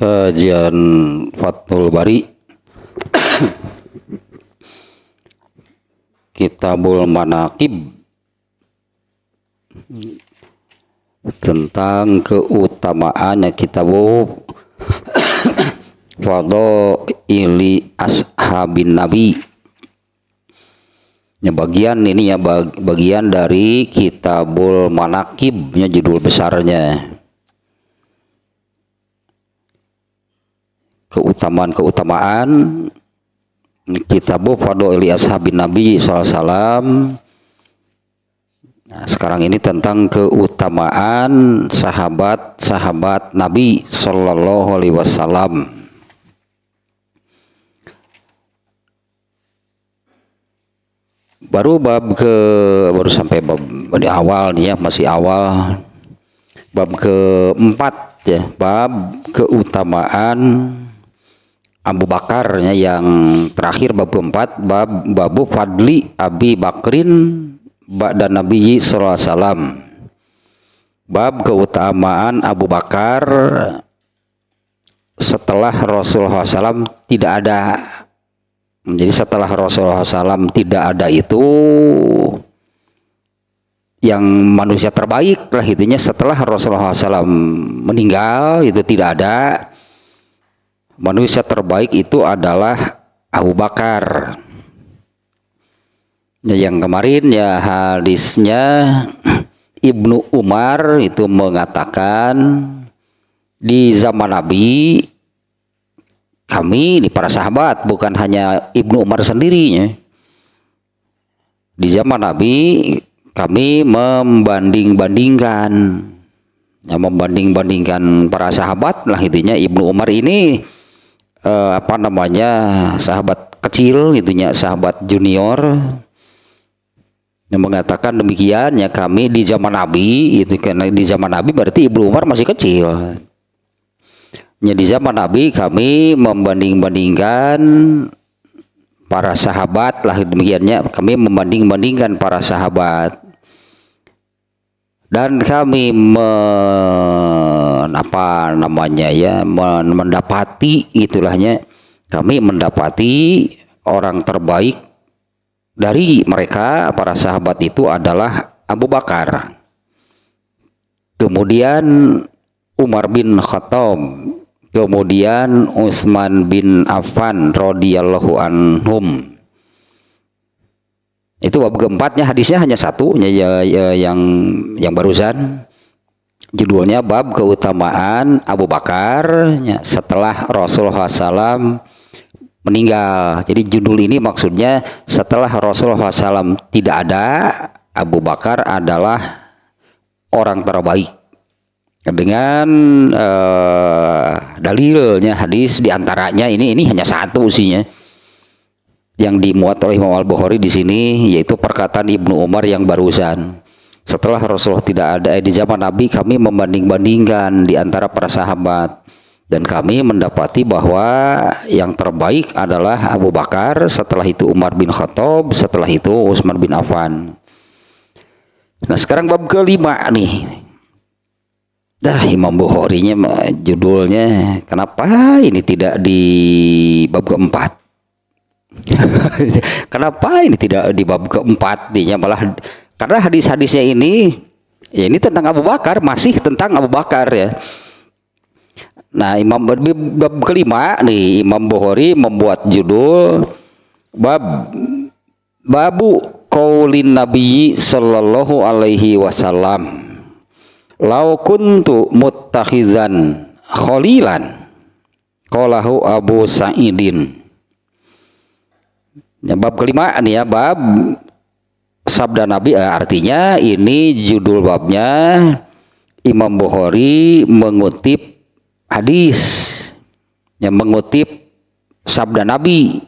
Kajian Fathul Bari Kitabul Manaqib tentang keutamaannya kitabu Fadhaili Ashabin Nabi. Ya, bagian ini ya bagian dari Kitabul Manaqibnya, judul besarnya. Keutamaan Kitabu Fadhaili Ashabin Nabi SAW. Nah, sekarang ini tentang keutamaan sahabat-sahabat Nabi Sallallahu Alaihi Wasallam. Baru sampai bab di awal nih ya, masih awal. Bab keempat ya, bab keutamaan Abu Bakarnya, yang terakhir bab keempat, babu Fadli Abi Bakrin ba'da Nabi sallallahu alaihi wasallam. Bab keutamaan Abu Bakar setelah Rasulullah SAW tidak ada. Jadi setelah Rasulullah SAW tidak ada itu yang manusia terbaik lah intinya. Setelah Rasulullah SAW meninggal itu tidak ada. Manusia terbaik itu adalah Abu Bakar. Ya, yang kemarin ya hadisnya Ibnu Umar itu mengatakan di zaman Nabi kami, ini para sahabat, bukan hanya Ibnu Umar sendirinya. Di zaman Nabi kami membanding-bandingkan, ya, membanding-bandingkan para sahabat lah intinya. Ibnu Umar ini sahabat kecil gitunya, sahabat junior, yang mengatakan demikian ya, kami di zaman Nabi itu, karena di zaman Nabi berarti Ibnu Umar masih kecil ya. Di zaman Nabi kami membanding-bandingkan para sahabat lah demikiannya, kami membanding-bandingkan para sahabat, dan kami mendapati itulahnya, kami mendapati orang terbaik dari mereka para sahabat itu adalah Abu Bakar, kemudian Umar bin Khattab, kemudian Utsman bin Affan radhiyallahu anhum. Itu bab keempatnya, hadisnya hanya satu ya, yang barusan judulnya bab keutamaan Abu Bakar ya, setelah Rasulullah SAW meninggal. Jadi judul ini maksudnya setelah Rasulullah SAW tidak ada, Abu Bakar adalah orang terbaik. Dengan dalilnya hadis diantaranya ini hanya satu isinya yang dimuat oleh Imam Al-Bukhari di sini, yaitu perkataan Ibnu Umar yang barusan. Setelah Rasulullah tidak ada di zaman Nabi, kami membanding-bandingkan di antara para sahabat, dan kami mendapati bahwa yang terbaik adalah Abu Bakar, setelah itu Umar bin Khattab, setelah itu Utsman bin Affan. Nah, sekarang bab kelima nih. Imam Bukhari-nya judulnya kenapa ini tidak di bab keempat? Kenapa ini tidak di bab keempat? Malah karena hadis-hadisnya ini ya, ini tentang Abu Bakar, masih tentang Abu Bakar ya. Nah, bab kelima nih, Imam Bukhari membuat judul babu qaulin Nabi sallallahu alaihi wasallam, lau kuntu muttakhizan khalilan qalahu Abu Sa'idin. Ya, bab kelima nih ya, bab sabda Nabi, artinya ini judul babnya Imam Bukhari mengutip hadis yang mengutip sabda Nabi.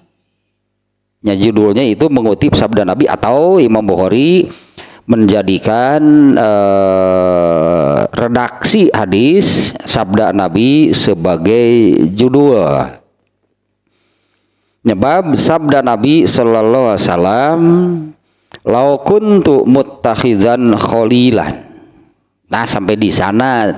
Ya, judulnya itu mengutip sabda Nabi, atau Imam Bukhari menjadikan redaksi hadis sabda Nabi sebagai judul. Bab sabda Nabi sallallahu alaihi wasallam, lau kuntu muttakhizan khalilan. Nah, sampai di sana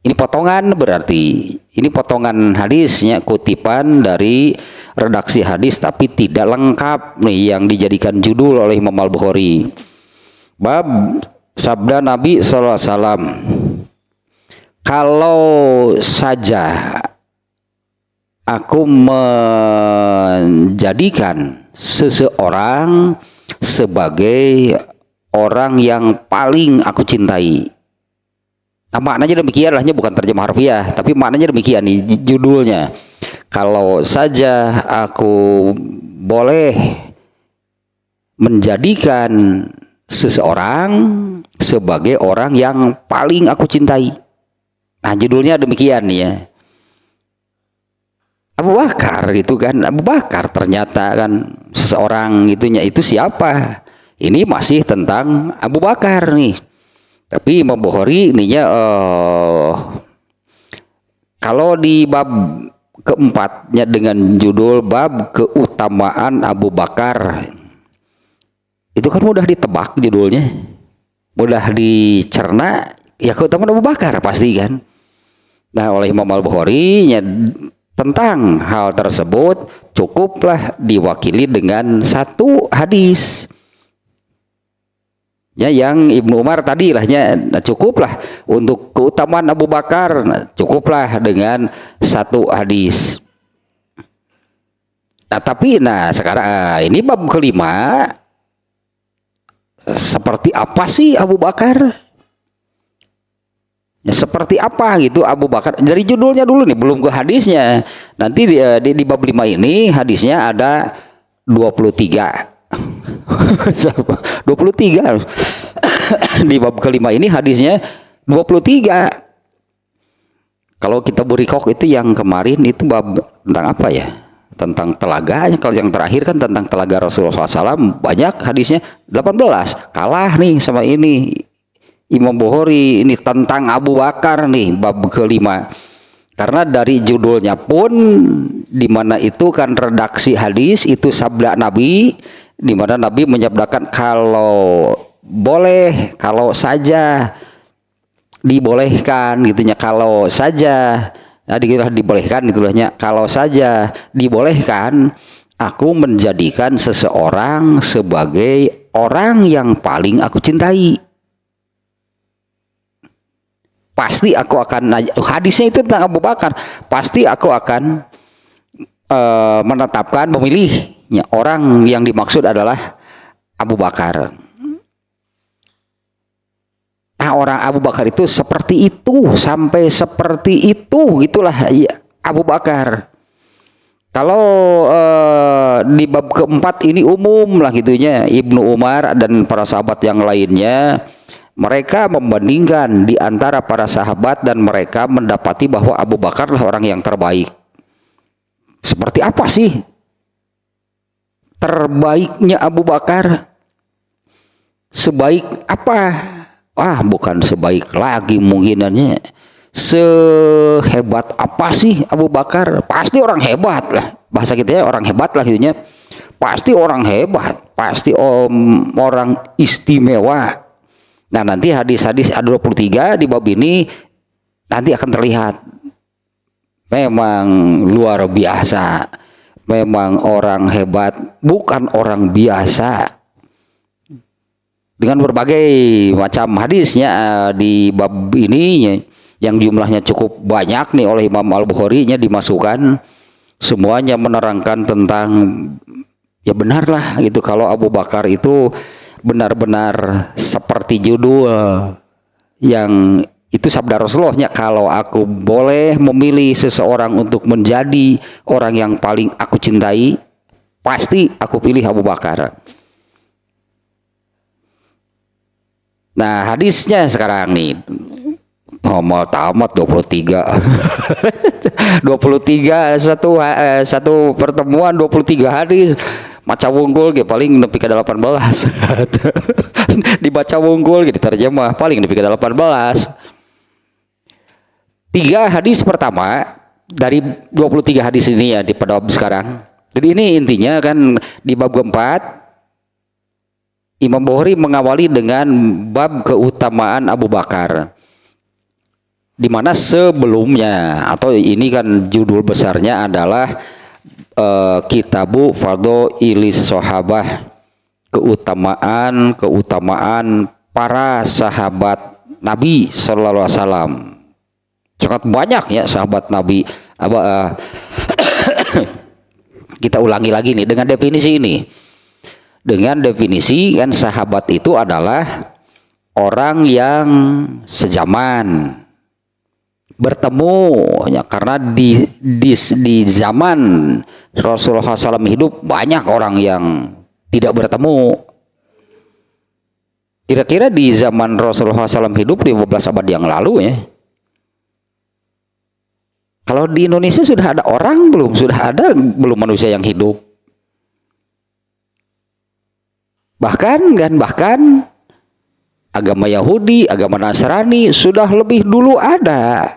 Ini potongan berarti. Ini potongan hadisnya, kutipan dari redaksi hadis tapi tidak lengkap nih yang dijadikan judul oleh Imam Al-Bukhari. Bab sabda Nabi SAW. Kalau saja aku menjadikan seseorang sebagai orang yang paling aku cintai. Nah, maknanya demikian lahnya, bukan terjemah harfiah, tapi maknanya demikian nih judulnya. Kalau saja aku boleh menjadikan seseorang sebagai orang yang paling aku cintai. Nah, judulnya demikian nih ya. Abu Bakar gitu kan, Abu Bakar ternyata kan seseorang itunya itu siapa? Ini masih tentang Abu Bakar nih. Tapi Imam Bukhari ininya kalau di bab keempatnya dengan judul bab keutamaan Abu Bakar, itu kan mudah ditebak judulnya, mudah dicerna, ya keutamaan Abu Bakar pasti kan. Nah, oleh Imam Al-Bukhari tentang hal tersebut cukuplah diwakili dengan satu hadis. Ya, yang Ibnu Umar tadi lahnya, nah, cukuplah untuk keutamaan Abu Bakar, nah, cukuplah dengan satu hadis. Nah, tapi sekarang ini bab kelima, seperti apa sih Abu Bakar? Ya, seperti apa gitu Abu Bakar? Dari judulnya dulu nih, belum ke hadisnya. Nanti di bab 5 ini hadisnya ada 23. 23. Di bab kelima ini hadisnya 23. Kalau kita burikok itu yang kemarin itu bab tentang apa ya? Tentang telaganya. Kalau yang terakhir kan tentang telaga Rasulullah SAW, banyak hadisnya 18. Kalah nih sama ini Imam Bukhari, ini tentang Abu Bakar nih bab kelima. Karena dari judulnya pun, dimana itu kan redaksi hadis itu sabda Nabi, di mana Nabi menyabdakan kalau boleh, kalau saja dibolehkan gitunya, kalau saja dibolehkan gitunya, kalau saja dibolehkan aku menjadikan seseorang sebagai orang yang paling aku cintai. Pasti aku akan, hadisnya itu tentang Abu Bakar, pasti aku akan menetapkan, memilihnya orang yang dimaksud adalah Abu Bakar. Nah, orang Abu Bakar itu seperti itu, sampai seperti itu gitulah ya, Abu Bakar. Kalau di bab keempat ini umum lah gitunya, Ibnu Umar dan para sahabat yang lainnya, mereka membandingkan di antara para sahabat dan mereka mendapati bahwa Abu Bakar lah orang yang terbaik. Seperti apa sih terbaiknya Abu Bakar? Sebaik apa? Bukan sebaik lagi mungkinannya. Sehebat apa sih Abu Bakar? Pasti orang hebat lah. Bahasa kita ya orang hebat lah gitunya. Pasti orang hebat, pasti orang istimewa. Nah, nanti hadis-hadis 23 di bab ini nanti akan terlihat. Memang luar biasa, memang orang hebat, bukan orang biasa. Dengan berbagai macam hadisnya di bab ini yang jumlahnya cukup banyak nih oleh Imam Al-Bukhari dimasukkan, semuanya menerangkan tentang, ya benarlah gitu kalau Abu Bakar itu benar-benar seperti judul yang itu sabda Rasulullah, kalau aku boleh memilih seseorang untuk menjadi orang yang paling aku cintai, pasti aku pilih Abu Bakar. Nah, hadisnya sekarang nih, tamat 23. 23 satu pertemuan 23 hadis. Maca wunggul gitu paling nepi ka 18. Dibaca wunggul gitu terjemah paling nepi ka 18. 3 hadis pertama dari 23 hadis ini ya di pada bab sekarang. Jadi ini intinya kan di bab keempat Imam Bukhari mengawali dengan bab keutamaan Abu Bakar. di mana sebelumnya, atau ini kan judul besarnya adalah Kitabu Fadhailis Sahabah, keutamaan para sahabat Nabi Sallallahu Alaihi Wasallam. Sangat banyak ya sahabat Nabi. Kita ulangi lagi nih dengan definisi ini. Dengan definisi kan sahabat itu adalah orang yang sezaman, bertemu ya, karena di zaman Rasulullah SAW hidup banyak orang yang tidak bertemu. Kira-kira di zaman Rasulullah SAW hidup 15 abad yang lalu ya, kalau di Indonesia sudah ada orang belum? Sudah ada belum manusia yang hidup? Bahkan agama Yahudi, agama Nasrani sudah lebih dulu ada.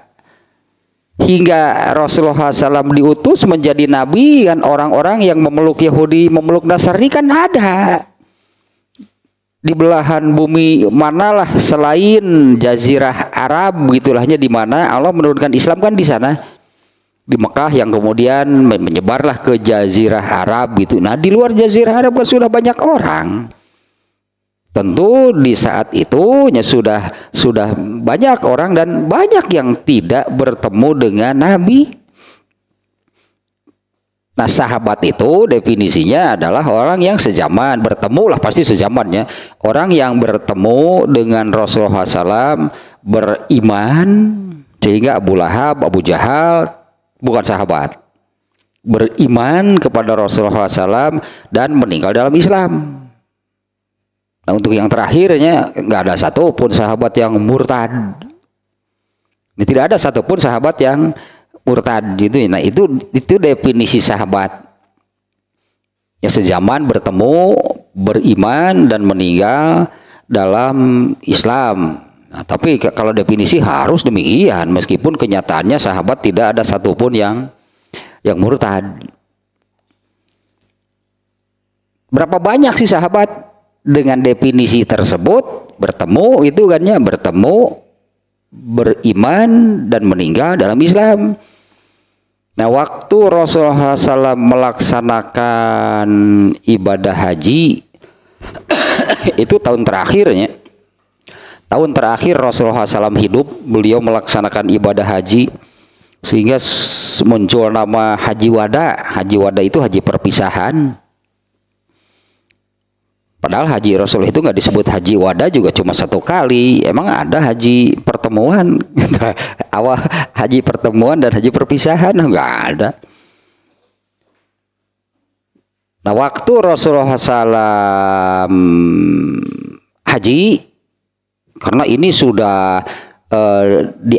Hingga Rasulullah SAW diutus menjadi nabi, kan orang-orang yang memeluk Yahudi, memeluk Nasrani kan ada. Di belahan bumi manalah selain Jazirah Arab, gitulahnya, di mana Allah menurunkan Islam kan di sana, di Mekah, yang kemudian menyebarlah ke Jazirah Arab gitu. Nah di luar Jazirah Arab kan sudah banyak orang. Tentu di saat itu ya sudah banyak orang dan banyak yang tidak bertemu dengan Nabi. Nah sahabat itu definisinya adalah orang yang sezaman, bertemu lah pasti sezamannya, orang yang bertemu dengan Rasulullah SAW, beriman, sehingga Abu Lahab, Abu Jahal bukan sahabat, beriman kepada Rasulullah SAW dan meninggal dalam Islam. Nah untuk yang terakhirnya nggak ada satupun sahabat yang murtad. Ini tidak ada satupun sahabat yang murtad gitu. Nah itu definisi sahabat. Ya sezaman, bertemu, beriman dan meninggal dalam Islam. Nah, tapi kalau definisi harus demikian, meskipun kenyataannya sahabat tidak ada satupun yang murtad. Berapa banyak sih sahabat? Dengan definisi tersebut bertemu itu kan ya, bertemu, beriman dan meninggal dalam Islam. Nah waktu Rasulullah SAW melaksanakan ibadah haji itu tahun terakhirnya, tahun terakhir Rasulullah SAW hidup, beliau melaksanakan ibadah haji, sehingga muncul nama Haji Wada. Haji Wada itu haji perpisahan. Padahal haji Rasul itu nggak disebut haji wada juga cuma satu kali. Emang ada haji pertemuan, awal haji pertemuan dan haji perpisahan? Nggak ada. Nah waktu Rasulullah SAW haji, karena ini sudah di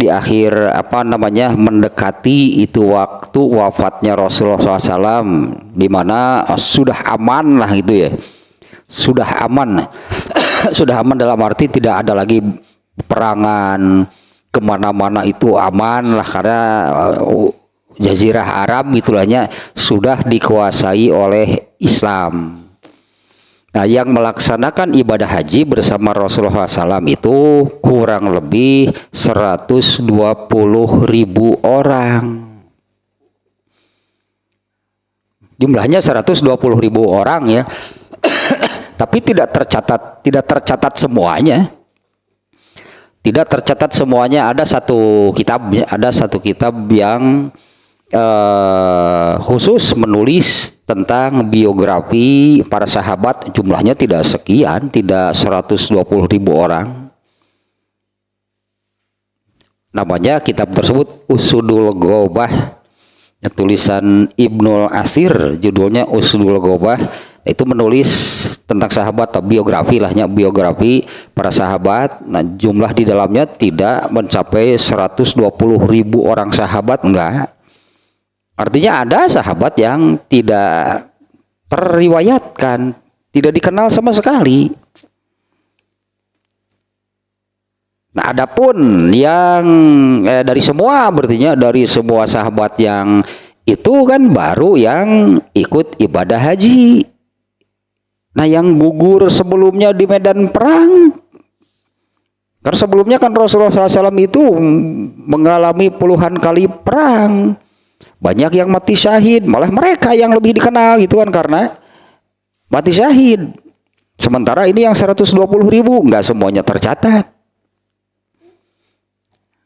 akhir apa namanya, mendekati itu waktu wafatnya Rasulullah SAW, di mana sudah aman lah gitu ya, sudah aman sudah aman dalam arti tidak ada lagi perangan kemana-mana, itu aman lah, karena Jazirah Arab itulahnya sudah dikuasai oleh Islam. Nah, yang melaksanakan ibadah haji bersama Rasulullah SAW itu kurang lebih 120.000 orang. Jumlahnya 120.000 orang ya. Tapi tidak tercatat semuanya. Tidak tercatat semuanya. Ada satu kitab yang khusus menulis tentang biografi para sahabat, jumlahnya tidak sekian, tidak 120.000 orang. Namanya kitab tersebut Usudul Ghobah, tulisan Ibnul Asir, judulnya Usudul Ghobah. Itu menulis tentang sahabat, biografi lahnya, biografi para sahabat. Nah jumlah di dalamnya tidak mencapai 120.000 orang sahabat, enggak. Artinya ada sahabat yang tidak terriwayatkan, tidak dikenal sama sekali. Nah, adapun yang dari semua, berarti dari semua sahabat yang itu kan baru yang ikut ibadah haji. Nah, yang gugur sebelumnya di medan perang, Karena sebelumnya kan Rasulullah SAW itu mengalami puluhan kali perang, banyak yang mati syahid, malah mereka yang lebih dikenal gitu kan karena mati syahid. Sementara ini yang 120.000 nggak semuanya tercatat.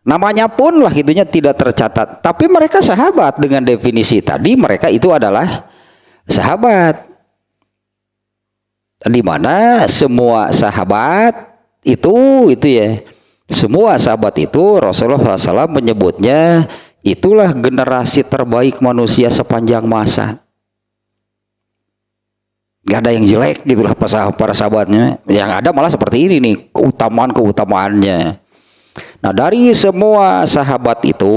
Namanya pun lah itunya tidak tercatat. Tapi mereka sahabat dengan definisi tadi, mereka itu adalah sahabat. Di mana semua sahabat itu ya. Semua sahabat itu Rasulullah SAW menyebutnya itulah generasi terbaik manusia sepanjang masa. Gak ada yang jelek gitulah para sahabatnya. Yang ada malah seperti ini nih keutamaannya. Nah, dari semua sahabat itu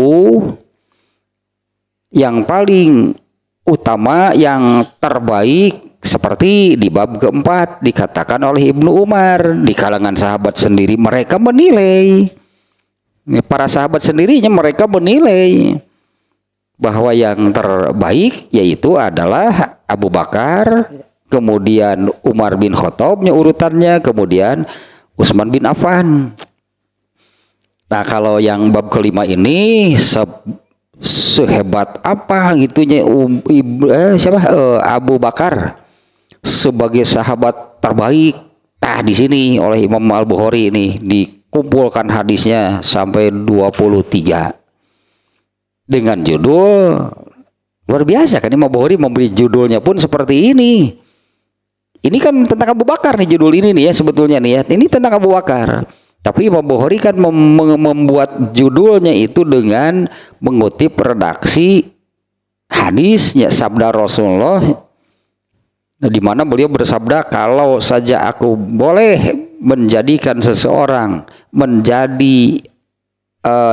yang paling utama, yang terbaik, seperti di bab keempat dikatakan oleh Ibnu Umar, di kalangan sahabat sendiri mereka menilai, para sahabat sendirinya mereka menilai bahwa yang terbaik yaitu adalah Abu Bakar, kemudian Umar bin Khattabnya urutannya, kemudian Utsman bin Affan. Nah, kalau yang bab kelima ini sehebat apa gitunya Abu Bakar sebagai sahabat terbaik. Nah, di sini oleh Imam Al-Bukhari ini dikumpulkan hadisnya sampai 23 dengan judul luar biasa kan. Imam Al-Bukhari memberi judulnya pun seperti ini. Ini kan tentang Abu Bakar nih judul ini nih ya sebetulnya nih ya. Ini tentang Abu Bakar. Tapi Imam Bukhari kan membuat judulnya itu dengan mengutip redaksi hadisnya sabda Rasulullah, di mana beliau bersabda, kalau saja aku boleh menjadikan seseorang menjadi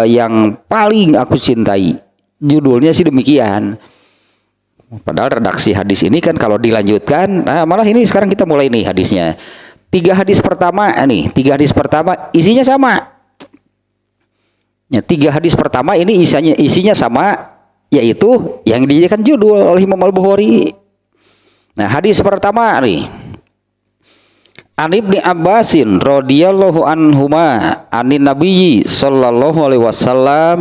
yang paling aku cintai, judulnya sih demikian. Padahal redaksi hadis ini kan kalau dilanjutkan, nah malah ini sekarang kita mulai nih hadisnya. Tiga hadis pertama isinya sama. Ya, 3 hadis pertama ini isinya sama, yaitu yang dijadikan judul oleh Imam Al-Bukhari. Nah, hadis pertama nih. An Ibnu Abbasin radhiyallahu anhuma anin nabiyyi sallallahu alaihi wasallam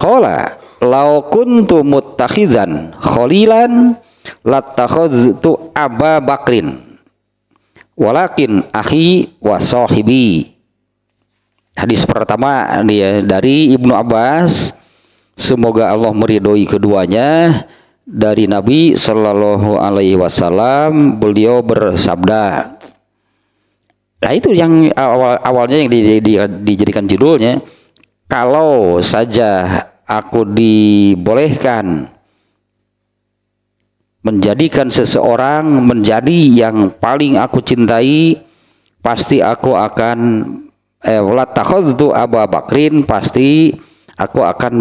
qala law kuntu muttakhizan khalilan lattakhaztu Aba Bakrin walakin akhi wa sahibi. Hadis pertama dia dari Ibnu Abbas, semoga Allah meridhoi keduanya, dari Nabi Shallallahu Alaihi Wasallam, beliau bersabda. Nah, itu yang awalnya yang dijadikan judulnya, kalau saja aku dibolehkan menjadikan seseorang menjadi yang paling aku cintai, pasti aku akan latakhadtu Abu Bakrin, pasti aku akan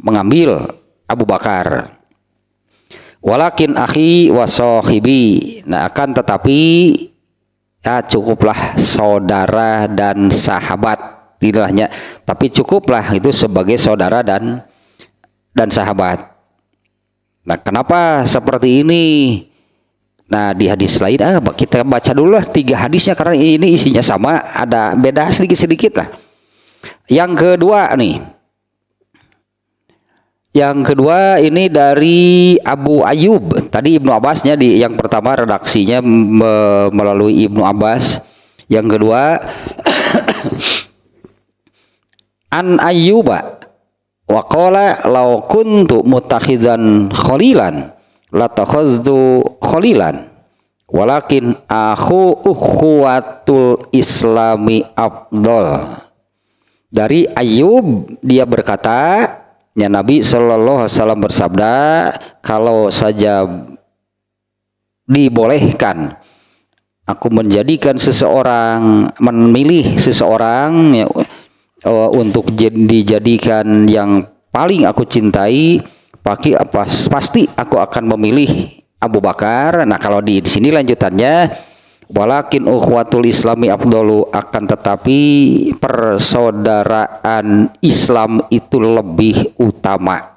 mengambil Abu Bakar. Walakin akhi wa sahibi. Nah, akan tetapi ya cukuplah saudara dan sahabat, tidaknya, tapi cukuplah itu sebagai saudara dan sahabat. Nah, kenapa seperti ini? Nah, di hadis lain kita baca dulu lah 3 hadisnya karena ini isinya sama, ada beda sedikit-sedikit lah. Yang kedua nih. Yang kedua ini dari Abu Ayyub. Tadi Ibnu Abbasnya yang pertama redaksinya melalui Ibnu Abbas. Yang kedua An Ayyuba wa qala law kuntu mutakhizan khalilan latakhaztu khalilan walakin ukhuwatul islami afdal. Dari Ayyub, dia berkata, ya Nabi Shallallahu Alaihi Wasallam bersabda, kalau saja dibolehkan aku menjadikan seseorang, memilih seseorang ya, untuk dijadikan yang paling aku cintai, pasti aku akan memilih Abu Bakar. Nah, kalau di sini lanjutannya, walakin ukhuwatul islami afdalu, akan tetapi persaudaraan Islam itu lebih utama.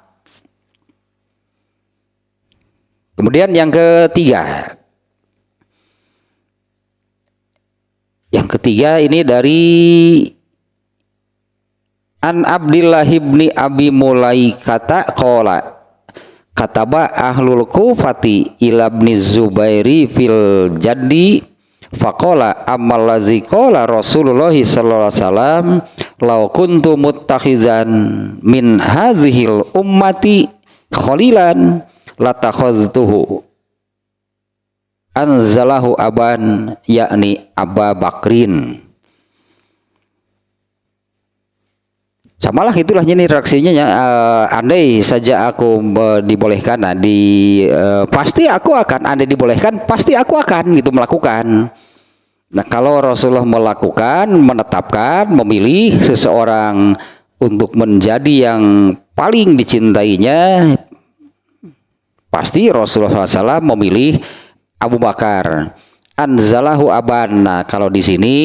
Kemudian yang ketiga ketiga ini dari An Abdillah ibni Abi Mulaikata qala kataba ahlul Kufati ila ibni Zubairi fil jaddi faqala ammal ladzi qala Rasulullah sallallahu alaihi wasallam law kuntu muttakhizan min hazihil ummati khalilan latakhaztuhu anzalahu aban yakni Aba Bakrin. Samalah itulah ini reaksinya ya, andai saja aku dibolehkan pasti aku akan, andai dibolehkan pasti aku akan gitu melakukan. Nah kalau Rasulullah melakukan, menetapkan, memilih seseorang untuk menjadi yang paling dicintainya, pasti Rasulullah SAW memilih Abu Bakar. Anzalahu aban. Nah kalau di sini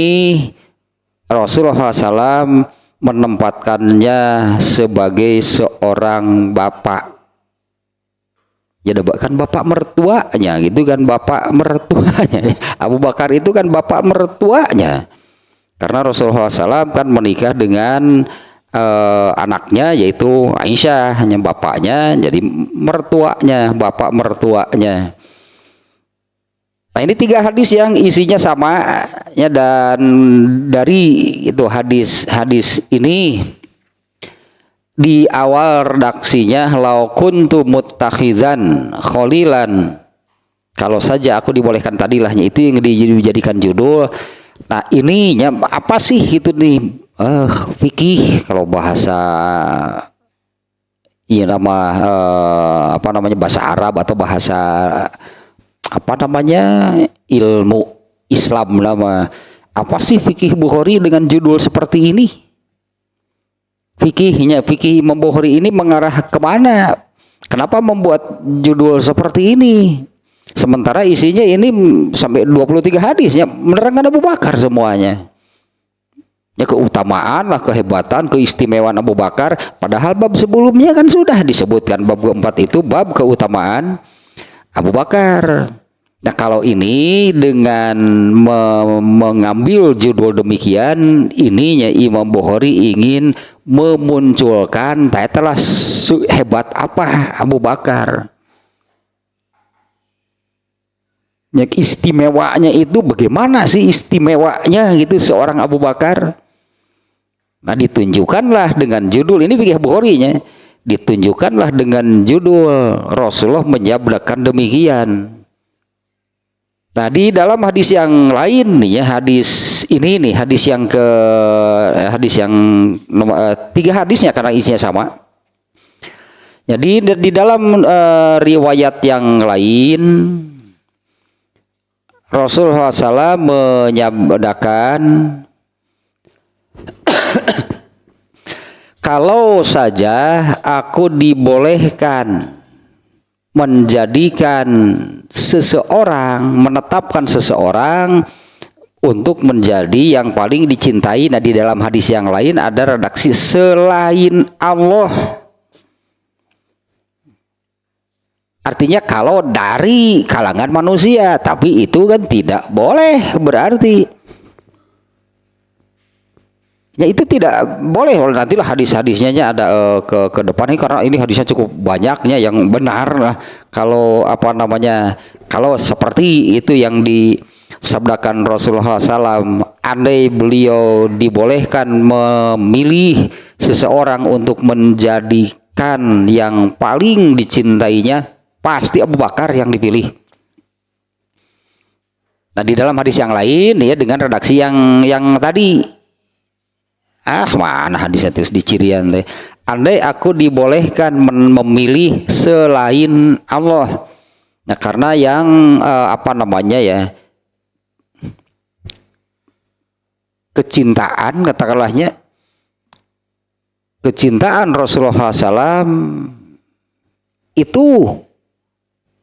Rasulullah SAW menempatkannya sebagai seorang bapak. Ya kan bapak mertuanya gitu kan, bapak mertuanya. Abu Bakar itu kan bapak mertuanya. Karena Rasulullah SAW kan menikah dengan anaknya yaitu Aisyah, hanya bapaknya jadi mertuanya, bapak mertuanya. Nah ini 3 hadis yang isinya sama ya, dan dari itu hadis ini di awal redaksinya lau kuntu muttakhizan khalilan, kalau saja aku dibolehkan, tadilahnya itu yang dijadikan judul. Nah ininya apa sih itu nih, fikih kalau bahasa iya nama apa namanya bahasa Arab atau bahasa apa namanya ilmu Islam nama. Apa sih fikih Bukhari dengan judul seperti ini? Fikih Imam Bukhari ini mengarah kemana? Kenapa membuat judul seperti ini? Sementara isinya ini sampai 23 hadis ya menerangkan Abu Bakar semuanya. Ya keutamaan lah, kehebatan, keistimewaan Abu Bakar. Padahal bab sebelumnya kan sudah disebutkan, bab keempat itu bab keutamaan Abu Bakar. Nah kalau ini dengan mengambil judul demikian, ininya Imam Bukhari ingin memunculkan telah hebat apa Abu Bakar. Ya, istimewanya itu bagaimana sih istimewanya gitu seorang Abu Bakar. Nah ditunjukkanlah dengan judul ini fikih Bukhari-nya, ditunjukkanlah dengan judul Rasulullah menyabdakan demikian. Tadi dalam hadis yang lain nih ya, hadis ini nih, hadis yang nomor 3 hadisnya karena isinya sama. Jadi di dalam riwayat yang lain Rasulullah SAW menyabdakan kalau saja aku dibolehkan menjadikan seseorang, menetapkan seseorang untuk menjadi yang paling dicintai. Nah di dalam hadis yang lain ada redaksi selain Allah. Artinya kalau dari kalangan manusia, tapi itu kan tidak boleh berarti. Ya itu tidak boleh. Nantilah hadis-hadisnya ada ke depan ini, karena ini hadisnya cukup banyaknya yang benar lah. Kalau apa namanya, kalau seperti itu yang disabdakan Rasulullah SAW, andai beliau dibolehkan memilih seseorang untuk menjadikan yang paling dicintainya, pasti Abu Bakar yang dipilih. Nah di dalam hadis yang lain ya dengan redaksi yang tadi. Mana hadisnya terus dicirian deh. Andai aku dibolehkan memilih selain Allah. Nah karena yang apa namanya ya, kecintaan katakanlahnya, kecintaan Rasulullah SAW itu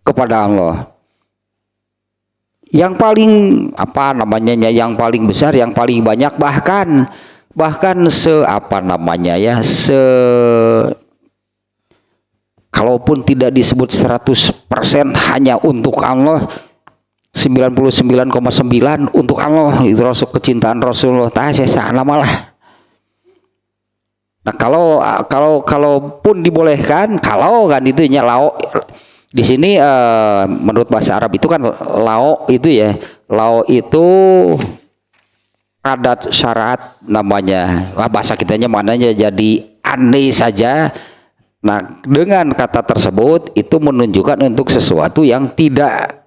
kepada Allah yang paling apa namanya, yang paling besar, yang paling banyak, bahkan apa namanya ya, kalaupun tidak disebut 100% hanya untuk Allah, 99,9 untuk Allah, itu Rasul, kecintaan Rasulullah saya sana malah. Nah, kalaupun dibolehkan, kalau kan itu nya lao di sini menurut bahasa Arab itu kan lao itu ya, lao itu adat syarat namanya. Bahasa kitanya maknanya jadi aneh saja. Nah, dengan kata tersebut itu menunjukkan untuk sesuatu yang tidak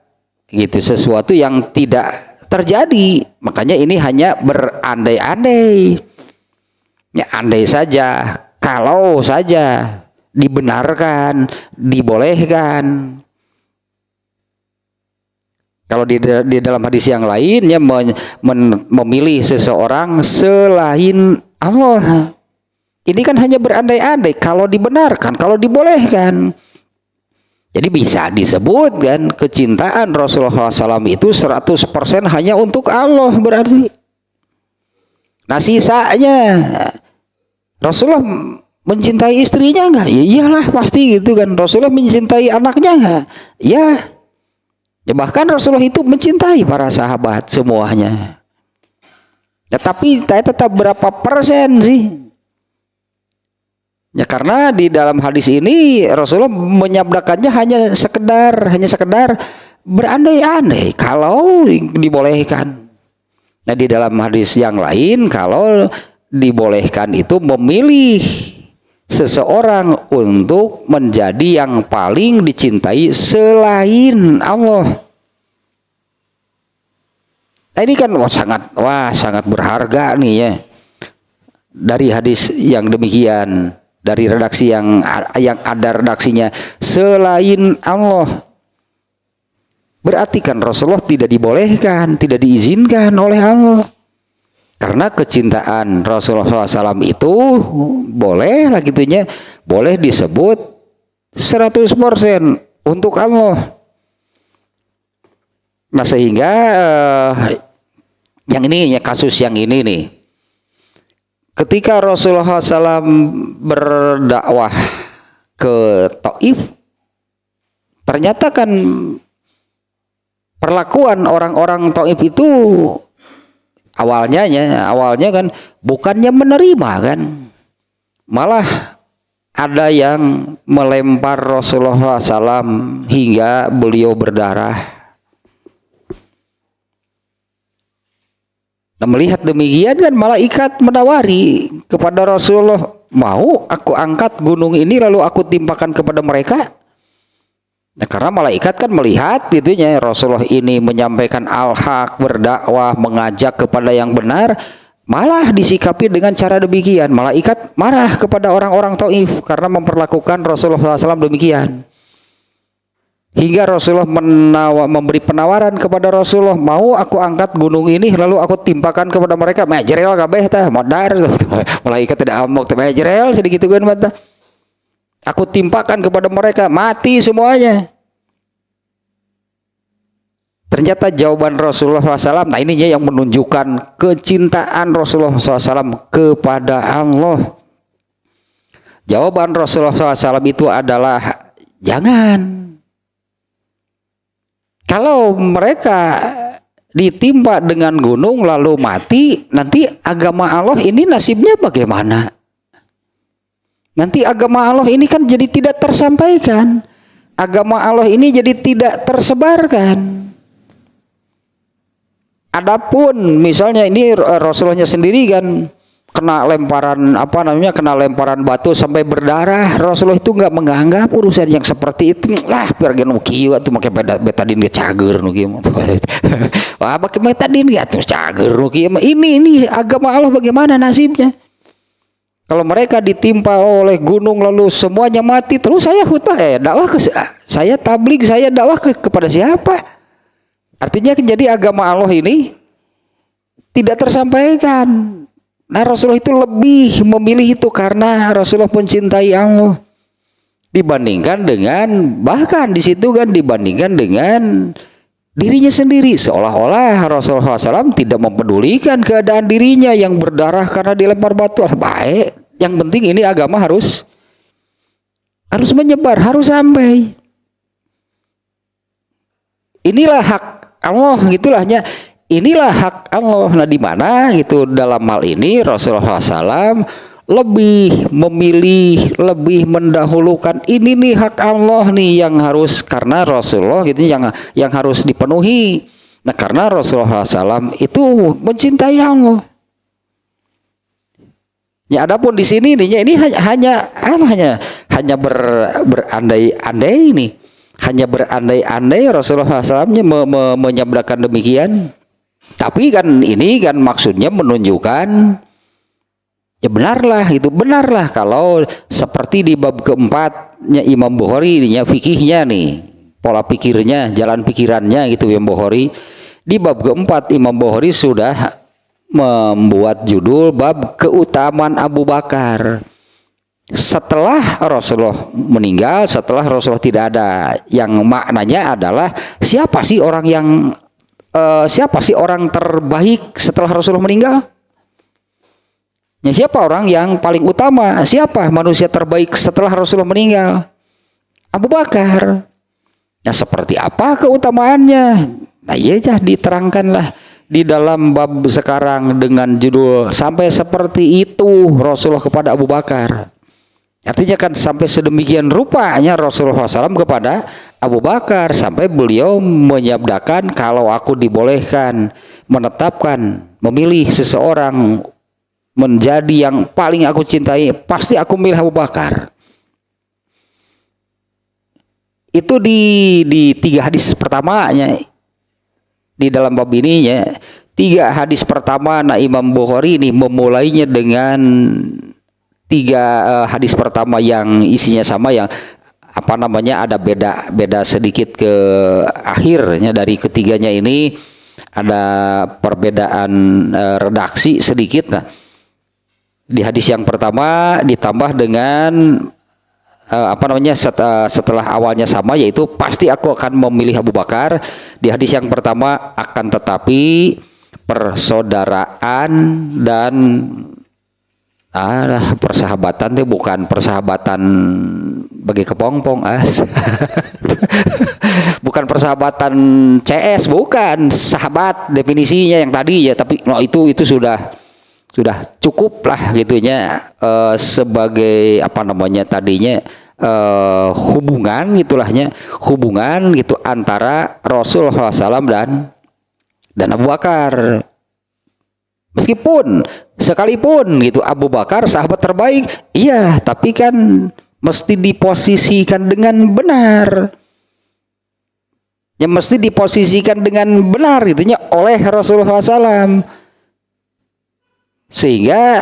gitu, sesuatu yang tidak terjadi. Makanya ini hanya berandai-andai. Ya, andai saja, kalau saja dibenarkan, dibolehkan. Kalau di dalam hadis yang lainnya memilih seseorang selain Allah. Ini kan hanya berandai-andai, kalau dibenarkan, kalau dibolehkan. Jadi bisa disebut kan kecintaan Rasulullah SAW itu 100% hanya untuk Allah berarti. Nah, sisanya Rasulullah mencintai istrinya enggak? Ya iyalah pasti gitu kan. Rasulullah mencintai anaknya enggak? Ya. Ya bahkan Rasulullah itu mencintai para sahabat semuanya. Ya, tapi tetap berapa persen sih? Ya karena di dalam hadis ini Rasulullah menyabdakannya hanya sekedar berandai-andai kalau dibolehkan. Nah, di dalam hadis yang lain kalau dibolehkan itu memilih seseorang untuk menjadi yang paling dicintai selain Allah. Nah, ini kan sangat berharga nih ya. Dari hadis yang demikian, dari redaksi yang ada redaksinya selain Allah, berarti kan Rasulullah tidak dibolehkan, tidak diizinkan oleh Allah. Karena kecintaan Rasulullah SAW itu boleh lah gitunya, boleh disebut 100% untuk Allah. Nah, sehingga yang ini ya, kasus yang ini nih, ketika Rasulullah SAW berdakwah ke Taif, ternyata kan perlakuan orang-orang Taif itu awalnya kan bukannya menerima kan, malah ada yang melempar Rasulullah SAW hingga beliau berdarah. Nah, melihat demikian kan malaikat menawari kepada Rasulullah, mau aku angkat gunung ini lalu aku timpakan kepada mereka. Nah, karena malaikat kan melihat itunya Rasulullah ini menyampaikan al-haq, berdakwah, mengajak kepada yang benar, malah disikapi dengan cara demikian. Malaikat marah kepada orang-orang Taif karena memperlakukan Rasulullah SAW demikian. Hingga Rasulullah memberi penawaran kepada Rasulullah, mau aku angkat gunung ini lalu aku timpakan kepada mereka. Majrel kabeh tah modar. Malaikat tidak amok teh majrel sedikit kan mata. Aku timpakan kepada mereka, mati semuanya. Ternyata jawaban Rasulullah SAW, nah ininya yang menunjukkan kecintaan Rasulullah SAW kepada Allah. Jawaban Rasulullah SAW itu adalah jangan. Kalau mereka ditimpa dengan gunung lalu mati, nanti agama Allah ini nasibnya bagaimana? Nanti agama Allah ini kan jadi tidak tersampaikan. Agama Allah ini jadi tidak tersebarkan. Adapun misalnya ini Rasulullahnya sendiri kan kena lemparan kena lemparan batu sampai berdarah, Rasulullah itu nggak menganggap urusan yang seperti itu lah, biar geno kieu atuh make betadin ge cager nu kieu. Wah, make betadin ge atuh cager nu kieu. Ini agama Allah bagaimana nasibnya? Kalau mereka ditimpa oleh gunung lalu semuanya mati, terus saya khutbah dakwah saya tabligh, saya dakwah kepada siapa? Artinya jadi agama Allah ini tidak tersampaikan. Nah, Rasulullah itu lebih memilih itu karena Rasulullah mencintai Allah dibandingkan dengan, bahkan di situ kan dibandingkan dengan dirinya sendiri, seolah-olah Rasulullah SAW tidak mempedulikan keadaan dirinya yang berdarah karena dilempar batu. Baik, yang penting ini agama harus menyebar, harus sampai. Inilah hak Allah gitulahnya. Inilah hak Allah. Nah di mana gitu dalam hal ini Rasulullah SAW lebih memilih, lebih mendahulukan ini nih hak Allah nih yang harus, karena Rasulullah gitu yang harus dipenuhi. Nah karena Rasulullah SAW itu mencintai Allah. Ya adapun di sini nih ini hanya berandai-andai ini, hanya berandai-andai Rasulullah SAW menyabdakan demikian. Tapi kan ini kan maksudnya menunjukkan ya benarlah itu, benarlah kalau seperti di bab keempatnya Imam Bukhari ininya fikihnya nih, pola pikirnya, jalan pikirannya gitu Imam Bukhari. Di bab keempat Imam Bukhari sudah membuat judul bab keutamaan Abu Bakar. Setelah Rasulullah meninggal, setelah Rasulullah tidak ada, yang maknanya adalah siapa sih orang terbaik setelah Rasulullah meninggal? Ya, siapa orang yang paling utama? Siapa manusia terbaik setelah Rasulullah meninggal? Abu Bakar. Ya seperti apa keutamaannya? Nah iya diterangkanlah di dalam bab sekarang dengan judul sampai seperti itu Rasulullah kepada Abu Bakar. Artinya kan sampai sedemikian rupanya Rasulullah SAW kepada Abu Bakar, sampai beliau menyabdakan kalau aku dibolehkan menetapkan, memilih seseorang menjadi yang paling aku cintai, pasti aku milih Abu Bakar. Itu di 3 hadis pertamanya di dalam bab ini ya. 3 hadis pertama nah Imam Bukhari ini memulainya dengan 3 hadis pertama yang isinya sama, yang apa namanya ada beda sedikit ke akhirnya. Dari ketiganya ini ada perbedaan redaksi sedikit. Nah di hadis yang pertama ditambah dengan setelah awalnya sama, yaitu pasti aku akan memilih Abu Bakar. Di hadis yang pertama akan tetapi persaudaraan dan persahabatan itu bukan persahabatan bagi kepompong bukan persahabatan CS, bukan sahabat definisinya yang tadi ya, tapi itu sudah cukup lah gitunya sebagai tadinya hubungan gitulahnya, hubungan gitu antara Rasulullah SAW dan Abu Bakar. Meskipun sekalipun gitu Abu Bakar sahabat terbaik, iya, tapi kan mesti diposisikan dengan benar. Ya mesti diposisikan dengan benar gitunya oleh Rasulullah SAW. Sehingga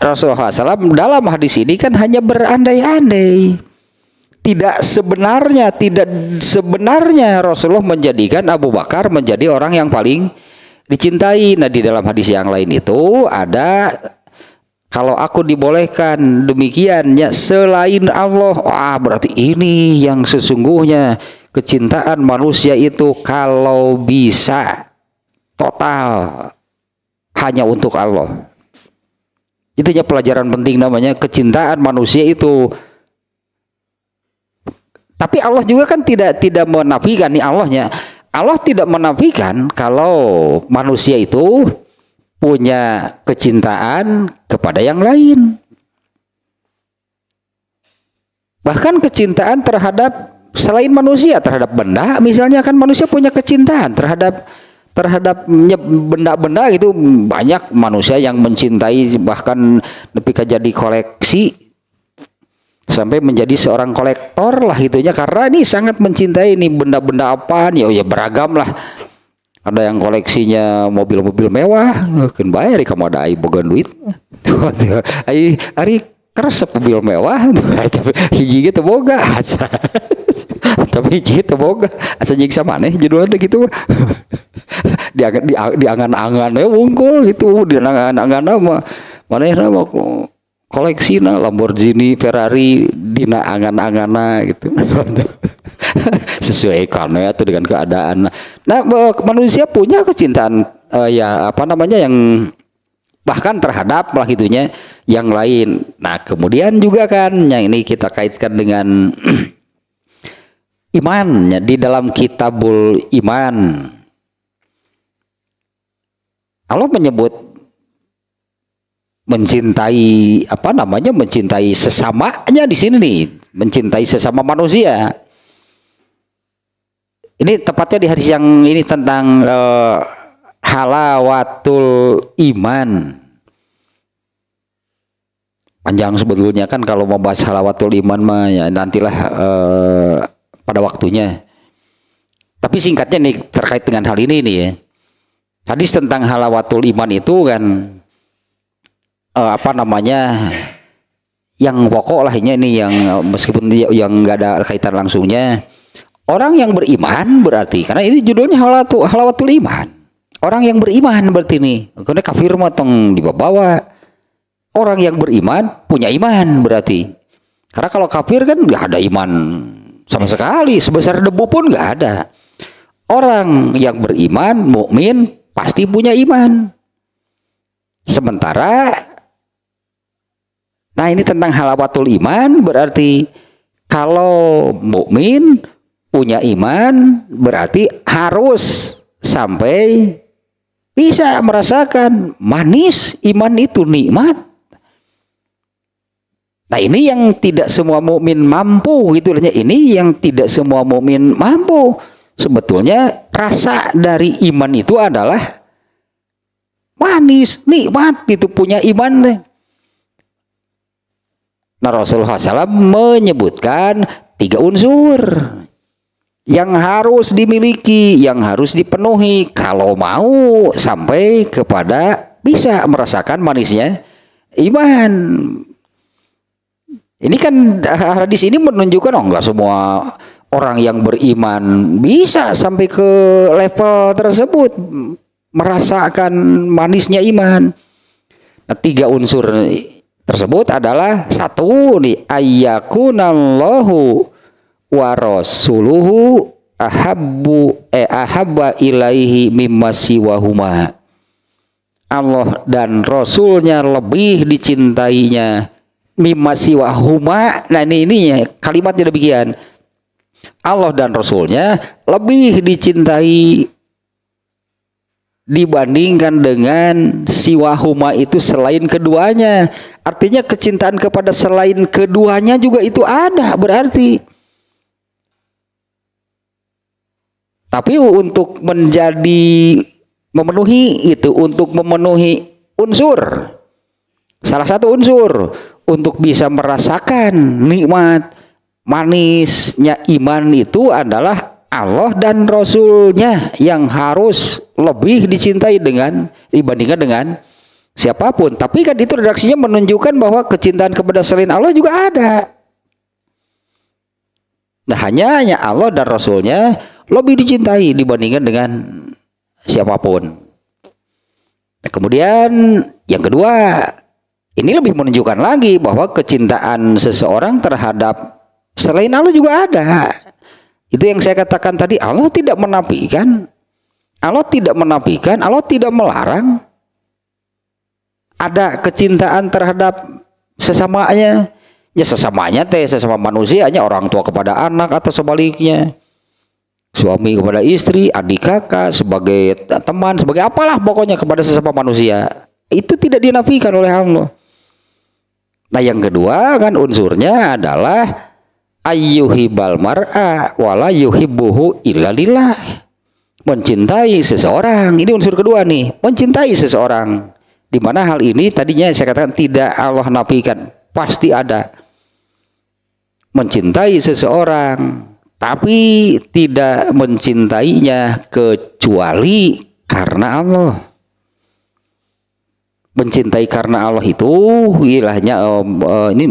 Rasulullah SAW dalam hadis ini kan hanya berandai-andai. Tidak sebenarnya Rasulullah menjadikan Abu Bakar menjadi orang yang paling dicintai. Nah di dalam hadis yang lain itu ada kalau aku dibolehkan demikian ya selain Allah, berarti ini yang sesungguhnya kecintaan manusia itu kalau bisa total hanya untuk Allah. Itunya pelajaran penting namanya kecintaan manusia itu. Tapi Allah juga kan tidak menafikan nih Allahnya. Allah tidak menafikan kalau manusia itu punya kecintaan kepada yang lain. Bahkan kecintaan terhadap selain manusia, terhadap benda, misalnya kan manusia punya kecintaan terhadap benda-benda gitu. Banyak manusia yang mencintai, bahkan ketika jadi koleksi sampai menjadi seorang kolektor lah itunya, karena ini sangat mencintai ini benda-benda apaan ya beragam lah. Ada yang koleksinya mobil-mobil mewah, kan bayar kamu ada ai boga duit. Ari keresep mobil mewah, tapi hiji gitu boga. Tapi hiji itu boga, asa nyiksa maneh judulnya gitu. Di angan-angan wungkul gitu, di angan-angan mah manehna mah koleksi Lamborghini, Ferrari dina angan-angana gitu. Sesuaikan ya tuh dengan keadaan. Nah manusia punya kecintaan yang bahkan terhadap lah gitunya yang lain. Nah kemudian juga kan yang ini kita kaitkan dengan imannya di dalam kitabul iman Allah menyebut mencintai mencintai sesamanya di sini nih, mencintai sesama manusia. Ini tepatnya di hadis yang ini tentang halawatul iman. Panjang sebetulnya kan kalau mau bahas halawatul iman mah ya nantilah pada waktunya. Tapi singkatnya nih terkait dengan hal ini nih ya. Hadis tentang halawatul iman itu kan yang pokok lahnya ini yang meskipun yang nggak ada kaitan langsungnya. Orang yang beriman berarti karena ini judulnya halawatul iman. Orang yang beriman berarti ini. Karena kafir mah tong dibawa. Orang yang beriman punya iman berarti. Karena kalau kafir kan nggak ada iman sama sekali, sebesar debu pun nggak ada. Orang yang beriman, mukmin pasti punya iman. Sementara, nah ini tentang halawatul iman berarti kalau mukmin punya iman berarti harus sampai bisa merasakan manis iman itu nikmat. Nah ini yang tidak semua mukmin mampu gitu loh. Ini yang tidak semua mukmin mampu. Sebetulnya rasa dari iman itu adalah manis, nikmat gitu punya iman. Nah Rasulullah SAW menyebutkan 3 unsur yang harus dimiliki, yang harus dipenuhi kalau mau sampai kepada bisa merasakan manisnya iman. Ini kan hadis ini menunjukkan enggak semua orang yang beriman bisa sampai ke level tersebut merasakan manisnya iman. Nah, 3 unsur tersebut adalah satu nih ayyakunallahu wa rasuluhu ahabba ilaihi mimma siwahuma. Allah dan Rasulnya lebih dicintainya mimma siwahuma. Nah ini kalimatnya demikian. Allah dan Rasulnya lebih dicintai dibandingkan dengan siwahuma itu selain keduanya. Artinya kecintaan kepada selain keduanya juga itu ada berarti. Tapi untuk memenuhi unsur, salah satu unsur untuk bisa merasakan nikmat manisnya iman itu adalah Allah dan Rasulnya yang harus lebih dicintai dibandingkan dengan siapapun. Tapi kan itu redaksinya menunjukkan bahwa kecintaan kepada selain Allah juga ada. Nah hanya Allah dan Rasulnya lebih dicintai dibandingkan dengan siapapun. Nah, kemudian yang kedua, ini lebih menunjukkan lagi bahwa kecintaan seseorang terhadap selain Allah juga ada. Itu yang saya katakan tadi, Allah tidak menafikan, Allah tidak melarang ada kecintaan terhadap sesamanya. Ya sesamanya sesama manusianya, orang tua kepada anak atau sebaliknya. Suami kepada istri, adik kakak, sebagai teman, sebagai apalah pokoknya kepada sesama manusia. Itu tidak dinafikan oleh Allah. Nah yang kedua kan unsurnya adalah ayyuhibal mar'a wala yuhibbuhu illa lillah. Mencintai seseorang, ini unsur kedua nih, mencintai seseorang. Di mana hal ini tadinya saya katakan tidak Allah nafikan, pasti ada. Mencintai seseorang tapi tidak mencintainya kecuali karena Allah. Mencintai karena Allah itu ilahnya ini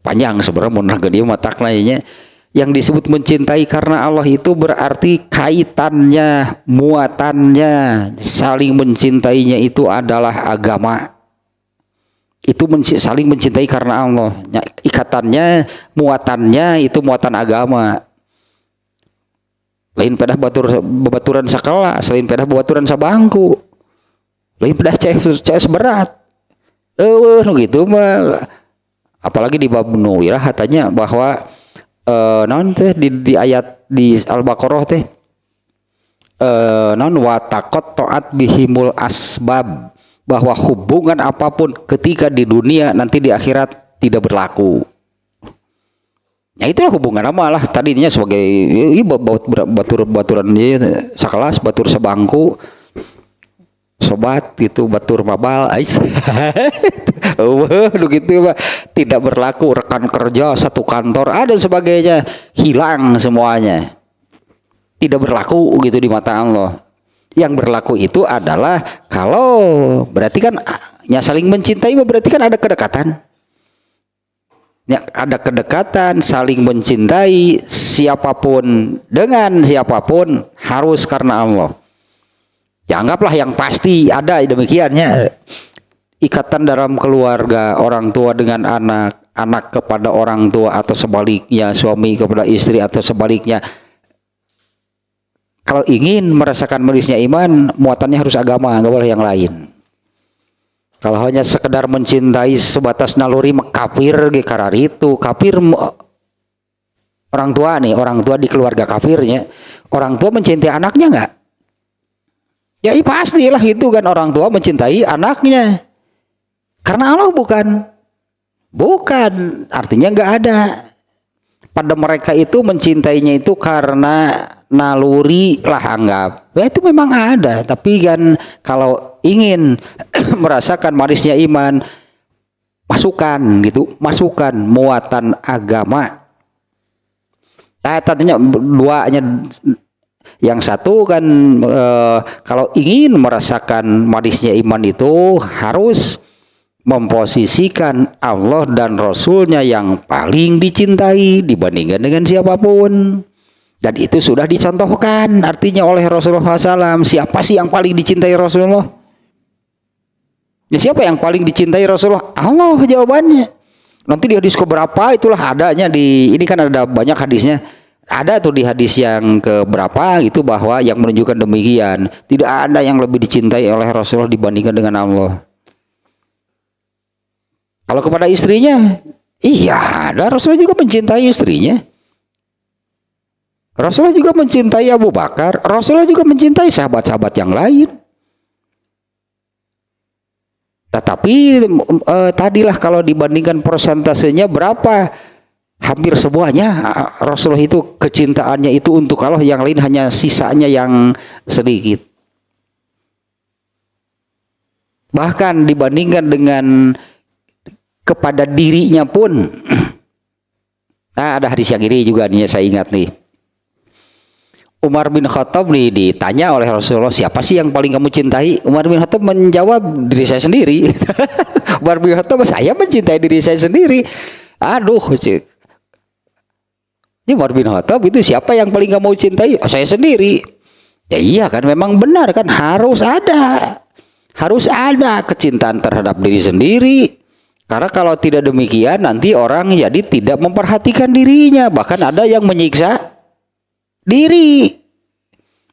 panjang sebenarnya dia matak lainnya. Yang disebut mencintai karena Allah itu berarti kaitannya, muatannya, saling mencintainya itu adalah agama. Itu saling mencintai karena Allah. Ikatannya, muatannya itu muatan agama. Lain pedah babaturan sakala, selain pedah babaturan sabangku. Lain pedah CS berat. Gitu mah. Apalagi di bab Nuwirah katanya bahwa di ayat di Al-Baqarah non watakot taat bihimul asbab, bahwa hubungan apapun ketika di dunia nanti di akhirat tidak berlaku. Ya itulah hubungan amalah tadinya sebagai baturan sekelas, batur sebangku, sobat gitu, batur mabal ais. Begitu tidak berlaku, rekan kerja satu kantor ada sebagainya, hilang semuanya, tidak berlaku gitu di mata Allah. Yang berlaku itu adalah kalau berarti kan ya saling mencintai, berarti kan ada kedekatan. Ya, ada kedekatan, saling mencintai, siapapun dengan siapapun harus karena Allah. Ya anggaplah yang pasti ada demikiannya. Ikatan dalam keluarga, orang tua dengan anak, anak kepada orang tua atau sebaliknya, suami kepada istri atau sebaliknya. Kalau ingin merasakan manisnya iman, muatannya harus agama, nggak boleh yang lain. Kalau hanya sekedar mencintai sebatas naluri, kafir karar itu kafir. Orang tua nih, orang tua di keluarga kafirnya, orang tua mencintai anaknya nggak? Ya pastilah itu kan, orang tua mencintai anaknya. Karena Allah bukan, artinya nggak ada. Pada mereka itu mencintainya itu karena naluri lah anggap. Ya itu memang ada, tapi kan kalau ingin merasakan manisnya iman, masukan muatan agama. Nah, tadinya duanya, yang satu kan kalau ingin merasakan manisnya iman itu harus memposisikan Allah dan Rasulnya yang paling dicintai dibandingkan dengan siapapun. Dan itu sudah dicontohkan artinya oleh Rasulullah SAW. Siapa sih yang paling dicintai Rasulullah? Ya, siapa yang paling dicintai Rasulullah? Allah jawabannya. Nanti di hadis keberapa itulah adanya di ini kan ada banyak hadisnya. Ada tuh di hadis yang keberapa itu bahwa yang menunjukkan demikian. Tidak ada yang lebih dicintai oleh Rasulullah dibandingkan dengan Allah. Kalau kepada istrinya, iya ada, Rasulullah juga mencintai istrinya. Rasulullah juga mencintai Abu Bakar. Rasulullah juga mencintai sahabat-sahabat yang lain. Tetapi tadilah kalau dibandingkan persentasenya berapa, hampir semuanya Rasulullah itu kecintaannya itu untuk Allah, yang lain hanya sisanya yang sedikit. Bahkan dibandingkan dengan kepada dirinya pun. Nah, ada hadis yang ini juga nih saya ingat nih. Umar bin Khattab nih ditanya oleh Rasulullah, siapa sih yang paling kamu cintai? Umar bin Khattab menjawab, diri saya sendiri. Umar bin Khattab, saya mencintai diri saya sendiri. Aduh, ini Umar bin Khattab itu siapa yang paling kamu cintai? Oh, saya sendiri. Ya iya kan, memang benar kan, harus ada kecintaan terhadap diri sendiri. Karena kalau tidak demikian nanti orang jadi tidak memperhatikan dirinya, bahkan ada yang menyiksa diri.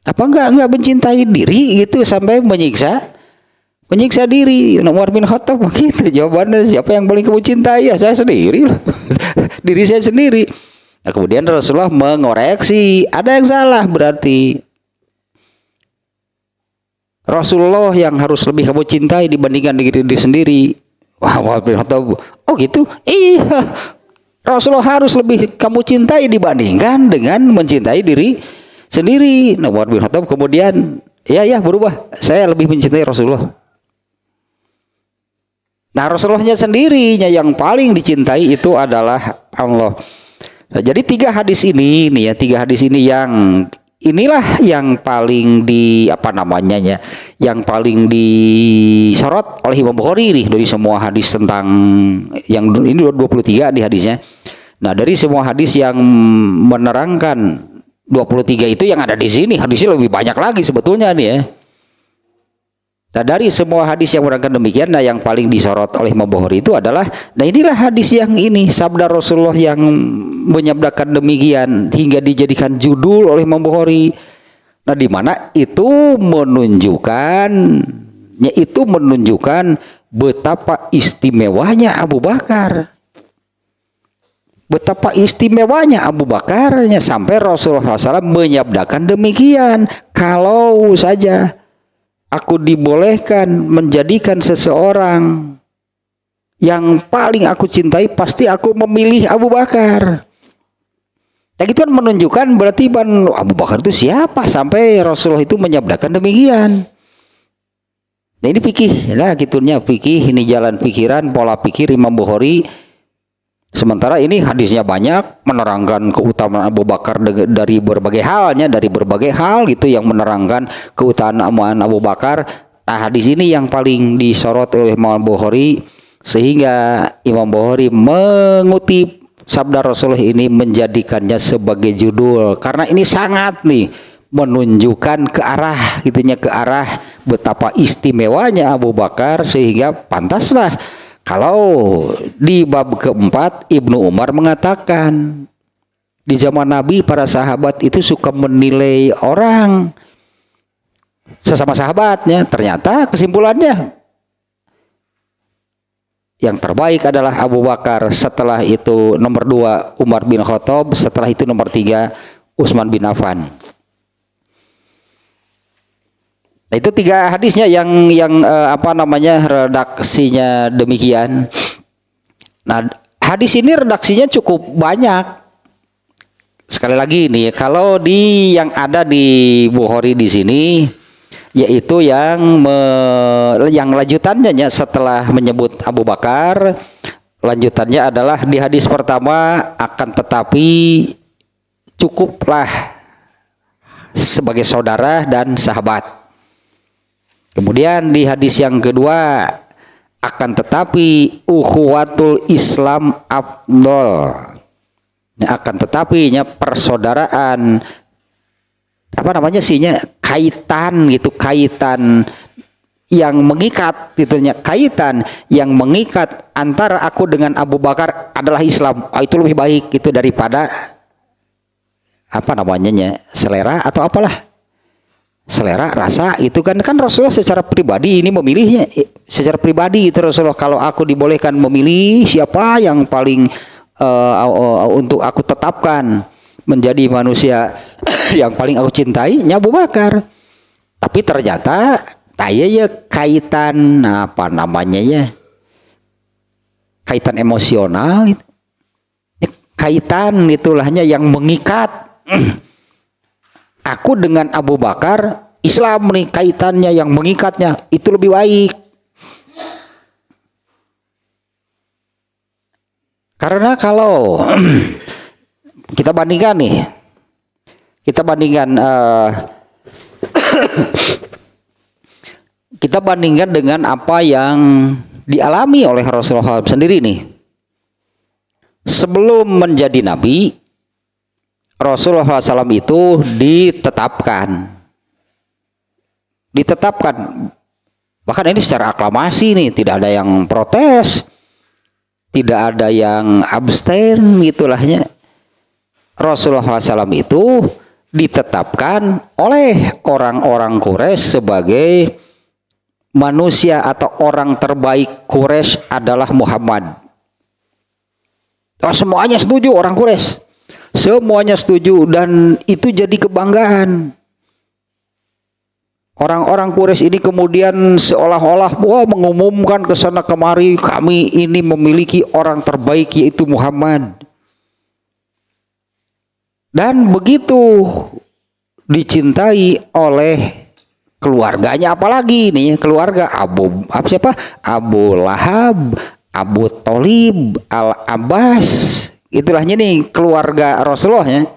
Apa enggak mencintai diri gitu sampai menyiksa diri. Umar bin Khattab begitu jawabannya, siapa yang paling kamu cintai? Ya saya sendiri lah. Diri saya sendiri. Nah, kemudian Rasulullah mengoreksi, ada yang salah berarti. Rasulullah yang harus lebih kamu cintai dibandingkan diri sendiri. Wah, Umar bin Khattab, oh gitu? Iya. Rasulullah harus lebih kamu cintai dibandingkan dengan mencintai diri sendiri. Nah, Umar bin Khattab kemudian ya berubah, saya lebih mencintai Rasulullah. Nah, Rasulullahnya sendirinya yang paling dicintai itu adalah Allah. Nah, jadi tiga hadis ini yang inilah yang paling yang paling disorot oleh Imam Bukhari nih dari semua hadis tentang yang ini 23 di hadisnya. Nah, dari semua hadis yang menerangkan 23 itu yang ada di sini, hadisnya lebih banyak lagi sebetulnya nih ya. Nah, dari semua hadis yang menerangkan demikian, nah yang paling disorot oleh Imam Bukhari itu adalah, nah inilah hadis yang ini, sabda Rasulullah yang menyabdakan demikian hingga dijadikan judul oleh Imam Bukhari. Nah, di mana itu menunjukkan betapa istimewanya Abu Bakar. Betapa istimewanya Abu Bakarnya sampai Rasulullah SAW menyabdakan demikian. Kalau saja aku dibolehkan menjadikan seseorang yang paling aku cintai, pasti aku memilih Abu Bakar. Ya gitu kan menunjukkan berarti Abu Bakar itu siapa sampai Rasulullah itu menyabdakan demikian. Nah ini fikih lah gitunya, fikih ini jalan pikiran, pola pikir Imam Bukhari. Sementara ini hadisnya banyak menerangkan keutamaan Abu Bakar dari berbagai halnya, dari berbagai hal gitu yang menerangkan keutamaan Abu Bakar. Nah hadis ini yang paling disorot oleh Imam Bukhari, sehingga Imam Bukhari mengutip sabda Rasulullah ini menjadikannya sebagai judul, karena ini sangat nih menunjukkan ke arah gitunya, ke arah betapa istimewanya Abu Bakar, sehingga pantaslah kalau di bab keempat Ibnu Umar mengatakan di zaman Nabi para sahabat itu suka menilai orang sesama sahabatnya, ternyata kesimpulannya yang terbaik adalah Abu Bakar, setelah itu nomor 2 Umar bin Khattab, setelah itu nomor 3 Utsman bin Affan. Nah, itu 3 hadisnya yang redaksinya demikian. Nah, hadis ini redaksinya cukup banyak. Sekali lagi nih, kalau yang ada di Bukhari di sini, yaitu yang lanjutannya setelah menyebut Abu Bakar, lanjutannya adalah di hadis pertama akan tetapi cukuplah sebagai saudara dan sahabat. Kemudian di hadis yang kedua akan tetapi ukhuwatul Islam afdol, akan tetapinya persaudaraan kaitan gitu, kaitan yang mengikat gitunya, kaitan yang mengikat antara aku dengan Abu Bakar adalah Islam. Itu lebih baik gitu daripada selera atau apalah, selera rasa itu kan Rasulullah secara pribadi ini memilihnya secara pribadi itu Rasulullah, kalau aku dibolehkan memilih siapa yang paling untuk aku tetapkan menjadi manusia yang paling aku cintai, Abu Bakar. Tapi ternyata ya kaitan kaitan emosional gitu. Kaitan itulahnya yang mengikat aku dengan Abu Bakar, Islam nih kaitannya yang mengikatnya itu lebih baik. Karena kalau kita bandingkan dengan apa yang dialami oleh Rasulullah sendiri nih. Sebelum menjadi Nabi, Rasulullah SAW itu ditetapkan, bahkan ini secara aklamasi nih, tidak ada yang protes, tidak ada yang abstain gitulahnya. Rasulullah SAW itu ditetapkan oleh orang-orang Quraisy sebagai manusia atau orang terbaik Quraisy adalah Muhammad. Semuanya setuju, orang Quraisy semuanya setuju, dan itu jadi kebanggaan. Orang-orang Quraisy ini kemudian seolah-olah mengumumkan ke sana kemari, kami ini memiliki orang terbaik yaitu Muhammad. Dan begitu dicintai oleh keluarganya, apalagi nih keluarga Abu Lahab, Abu Thalib, Al-Abbas, itulahnya nih keluarga Rasulullah ya.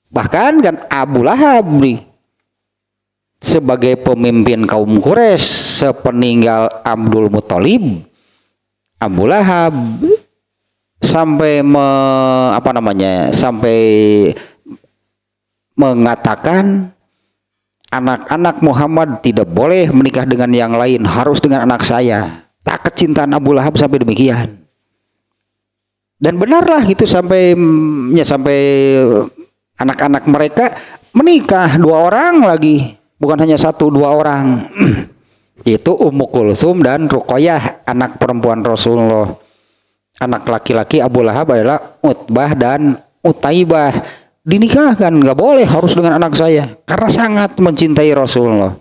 Bahkan kan Abu Lahab nih sebagai pemimpin kaum Quraisy sepeninggal Abdul Muthalib, Abu Lahab sampai mengatakan anak-anak Muhammad tidak boleh menikah dengan yang lain, harus dengan anak saya. Tak kecintaan Abu Lahab sampai demikian. Dan benarlah itu sampai anak-anak mereka menikah 2 orang lagi, bukan hanya 1, 2 orang. Yaitu Ummu Kulsum dan Ruqayyah, anak perempuan Rasulullah. anak laki-laki Abu Lahab adalah Utbah dan Utaibah. Dinikahkan, nggak boleh harus dengan anak saya, karena sangat mencintai Rasulullah.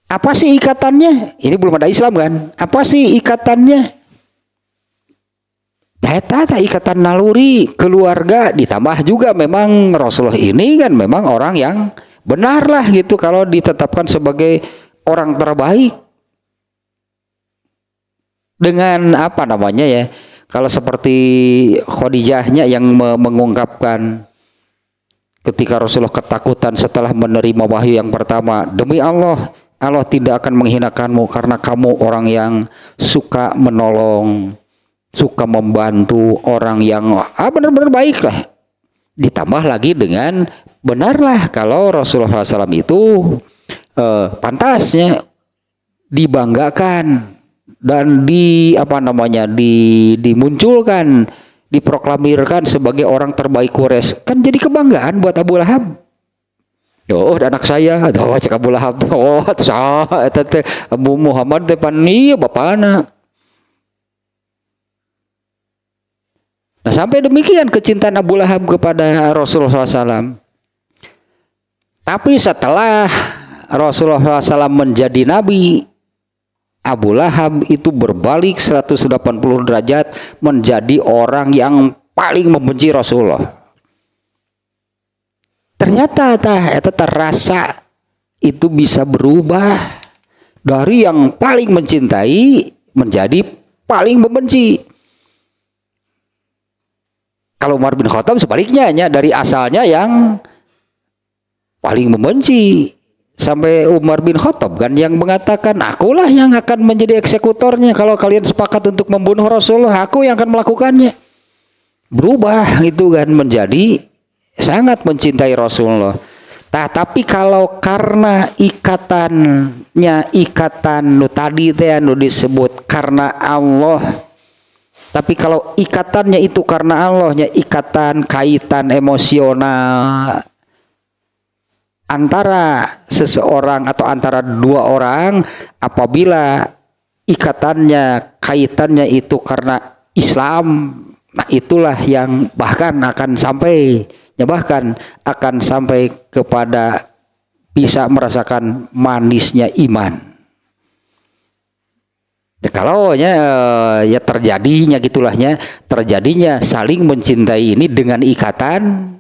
Apa sih ikatannya? Ini belum ada Islam kan? Apa sih ikatannya? Tata ikatan naluri keluarga, ditambah juga memang Rasulullah ini kan memang orang yang benar lah gitu kalau ditetapkan sebagai orang terbaik. Dengan apa namanya ya? Kalau seperti Khadijahnya yang mengungkapkan ketika Rasulullah ketakutan setelah menerima wahyu yang pertama, demi Allah, Allah tidak akan menghinakanmu karena kamu orang yang suka menolong, suka membantu orang yang benar-benar baik lah. Ditambah lagi dengan benarlah kalau Rasulullah SAW itu pantasnya dibanggakan dan dimunculkan, diproklamirkan sebagai orang terbaik Quraisy. Kan jadi kebanggaan buat Abu Lahab. Oh, anak saya, cek Abu Lahab. Oh, Abu Muhammad depan iya bapana. Nah, sampai demikian kecintaan Abu Lahab kepada Rasulullah SAW. Tapi setelah Rasulullah SAW menjadi nabi, Abu Lahab itu berbalik 180 derajat menjadi orang yang paling membenci Rasulullah. Ternyata terasa itu bisa berubah dari yang paling mencintai menjadi paling membenci. Kalau Umar bin Khattab sebaliknya, dari asalnya yang paling membenci. Sampai Umar bin Khattab kan yang mengatakan, akulah yang akan menjadi eksekutornya. Kalau kalian sepakat untuk membunuh Rasulullah, aku yang akan melakukannya. Berubah itu kan menjadi sangat mencintai Rasulullah. Tapi kalau karena ikatan tadi disebut karena Allah. Tapi kalau ikatannya itu karena Allahnya, ikatan kaitan emosional antara seseorang atau antara dua orang, apabila ikatannya kaitannya itu karena Islam, nah itulah yang bahkan akan sampai kepada bisa merasakan manisnya iman. Ya, kalau ya terjadinya saling mencintai ini dengan ikatan.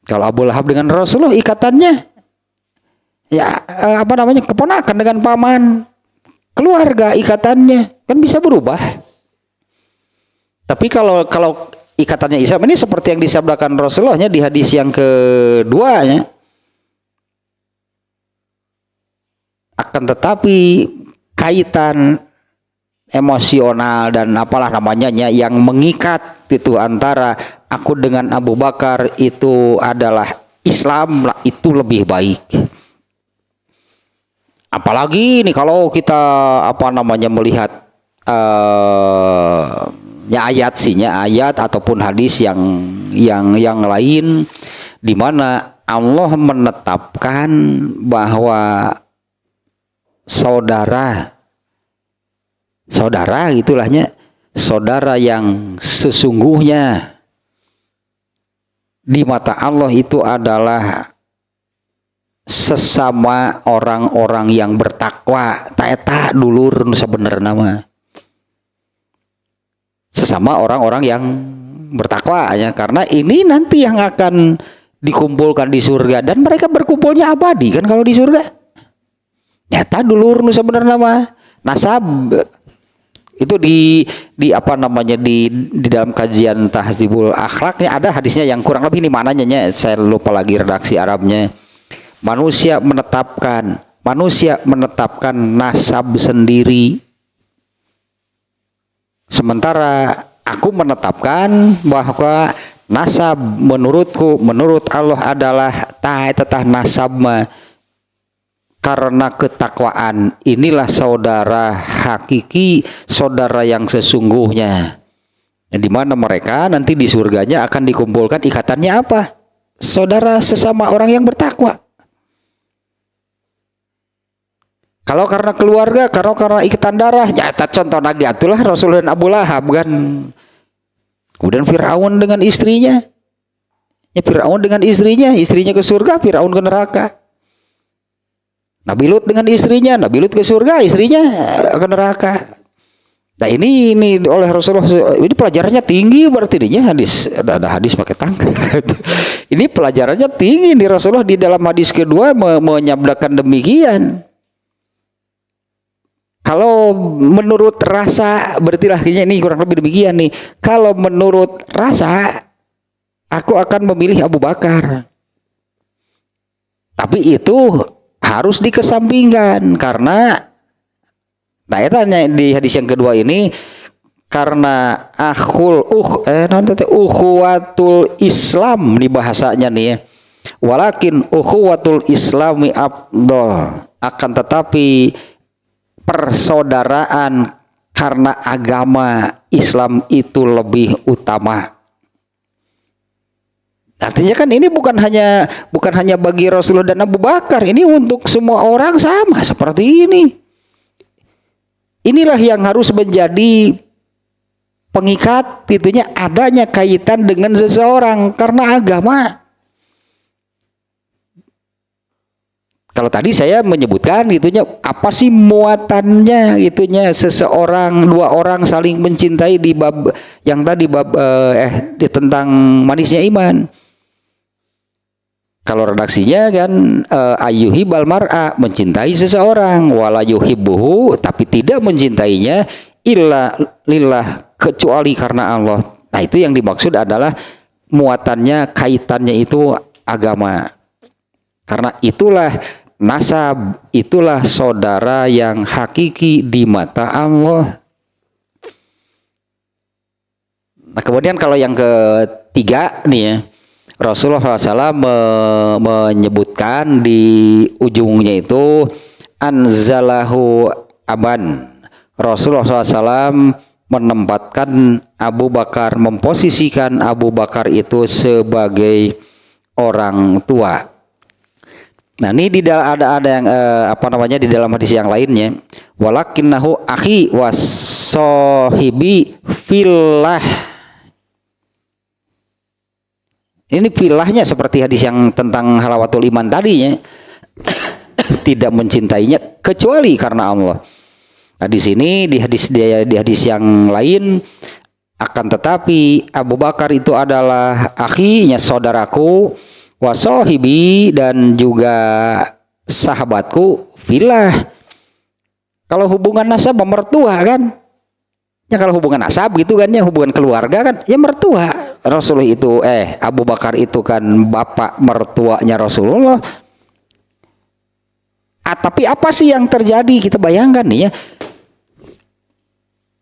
Kalau Abu Lahab dengan Rasulullah ikatannya keponakan dengan paman, keluarga ikatannya kan bisa berubah. Tapi kalau ikatannya Islam ini seperti yang disabdakan Rasulullahnya di hadis yang keduanya, akan tetapi kaitan emosional dan apalah namanya yang mengikat itu antara aku dengan Abu Bakar itu adalah Islam, itu lebih baik. Apalagi nih kalau kita melihat ayat ataupun hadis yang lain di mana Allah menetapkan bahwa saudara gitulahnya, saudara yang sesungguhnya di mata Allah itu adalah sesama orang-orang yang bertakwa. Taeta dulur sebenarnya nama sesama orang-orang yang bertakwa ya, karena ini nanti yang akan dikumpulkan di surga dan mereka berkumpulnya abadi kan kalau di surga. Nyata dulur sebenarnya nama nasab itu di dalam kajian Tahzibul Akhlaknya ada hadisnya yang kurang lebih ini mananya saya lupa lagi redaksi Arabnya. Manusia menetapkan nasab sendiri, sementara aku menetapkan bahwa nasab menurut Allah adalah tetah nasab karena ketakwaan. Inilah saudara hakiki, saudara yang sesungguhnya, di mana mereka nanti di surganya akan dikumpulkan ikatannya apa? Saudara sesama orang yang bertakwa. Kalau karena keluarga, kalau karena ikatan darah, nyata contoh lagi itulah Rasul dan Abu Lahab kan. Kemudian Firaun dengan istrinya. Ya Firaun dengan istrinya ke surga, Firaun ke neraka. Nabi Lut dengan istrinya, Nabi Lut ke surga, istrinya ke neraka. Nah ini oleh Rasulullah, ini pelajarannya tinggi berarti dia hadis, ada hadis pakai tangga. Ini pelajarannya tinggi nih Rasulullah di dalam hadis kedua menyabdakan demikian. Kalau menurut rasa, berarti akhirnya ini kurang lebih demikian nih. Kalau menurut rasa, aku akan memilih Abu Bakar. Tapi itu harus dikesampingkan karena, nah ya tanya di hadis yang kedua ini, karena ukhuwatul Islam di bahasanya nih ya. Walakin ukhuwatul Islami afdal, akan tetapi persaudaraan karena agama Islam itu lebih utama. Artinya kan ini bukan hanya bagi Rasulullah dan Abu Bakar, ini untuk semua orang sama seperti ini. Inilah yang harus menjadi pengikat, itunya adanya kaitan dengan seseorang karena agama. Kalau tadi saya menyebutkan gitunya, apa sih muatannya gitunya seseorang, dua orang saling mencintai di bab yang tadi di tentang manisnya iman. Kalau redaksinya kan ayyuhibal mar'a, mencintai seseorang, wala yuhibbuhu, tapi tidak mencintainya illa lillah, kecuali karena Allah. Nah, itu yang dimaksud adalah muatannya, kaitannya itu agama. Karena itulah nasab, itulah saudara yang hakiki di mata Allah. Nah, kemudian kalau yang ketiga nih ya, Rasulullah SAW menyebutkan di ujungnya itu anzalahu aban. Rasulullah SAW menempatkan Abu Bakar, memposisikan Abu Bakar itu sebagai orang tua. Nah ini ada yang di dalam hadis yang lainnya, walakinnahu akhi wasohibi fillah. Ini filahnya seperti hadis yang tentang halawatul iman tadinya, tidak mencintainya kecuali karena Allah. Nah di sini di hadis yang lain, akan tetapi Abu Bakar itu adalah akhinya, saudaraku, wasohibi, dan juga sahabatku filah. Kalau hubungan nasab mertua kan ya, kalau hubungan nasab gitu kan ya, hubungan keluarga kan ya mertua. Rasulullah itu Abu Bakar itu kan bapak mertuanya Rasulullah. Tapi apa sih yang terjadi, kita bayangkan nih ya,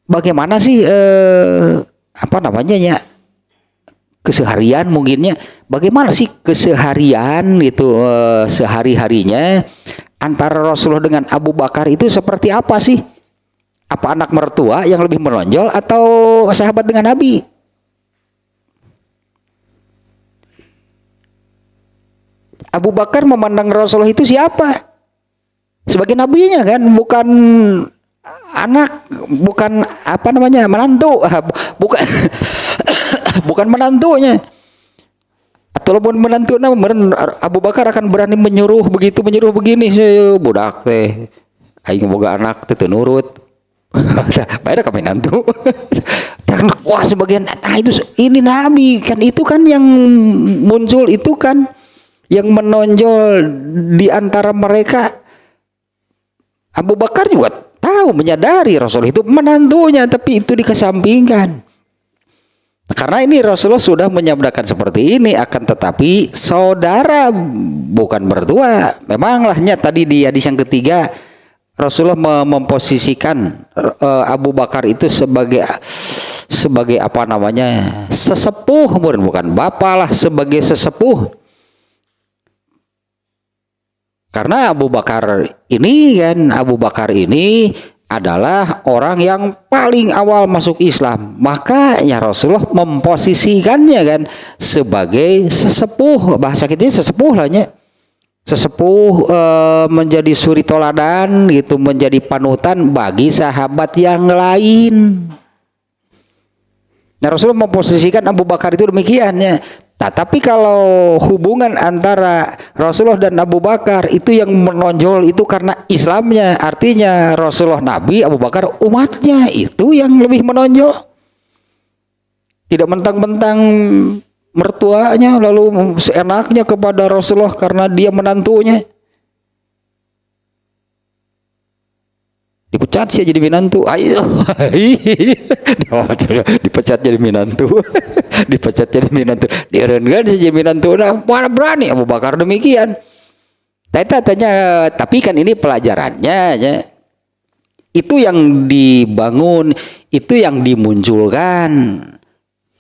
bagaimana sih keseharian mungkinnya, bagaimana sih keseharian gitu, sehari-harinya antara Rasulullah dengan Abu Bakar itu seperti apa sih? Apa anak mertua yang lebih menonjol atau sahabat dengan Nabi? Abu Bakar memandang Rasulullah itu siapa? Sebagai nabinya kan, bukan anak, bukan menantu, bukan bukan menantunya. Atau pun menantu, Abu Bakar akan berani menyuruh begini, budak teh aing boga anak teh nurut. Baik kami menantu. Wah sebagian ini nabi kan, itu kan yang muncul, itu kan yang menonjol di antara mereka. Abu Bakar juga tahu, menyadari Rasul itu menantunya, tapi itu dikesampingkan. Karena ini Rasulullah sudah menyabdakan seperti ini, akan tetapi saudara bukan mertua. Memanglah tadi di hadis yang ketiga Rasulullah memposisikan Abu Bakar itu sebagai sesepuh, bukan bapak lah, sebagai sesepuh. Karena Abu Bakar ini adalah orang yang paling awal masuk Islam, maka ya Rasulullah memposisikannya kan sebagai sesepuh, bahasa kita sesepuh lahnya, sesepuh menjadi suri toladan gitu, menjadi panutan bagi sahabat yang lain. Nah, Rasulullah memposisikan Abu Bakar itu demikiannya. Nah, tapi kalau hubungan antara Rasulullah dan Abu Bakar itu yang menonjol itu karena Islamnya, artinya Rasulullah Nabi, Abu Bakar umatnya, itu yang lebih menonjol. Tidak mentang-mentang mertuanya lalu seenaknya kepada Rasulullah karena dia menantunya. Dipecat sih jadi menantu. Ayo. Dipecat jadi menantu. Dipecat jadi menantu. Direngan sih jadi menantu. Nah, mana berani Abu Bakar demikian. Tanya, tapi kan ini pelajarannya ya. Itu yang dibangun, itu yang dimunculkan.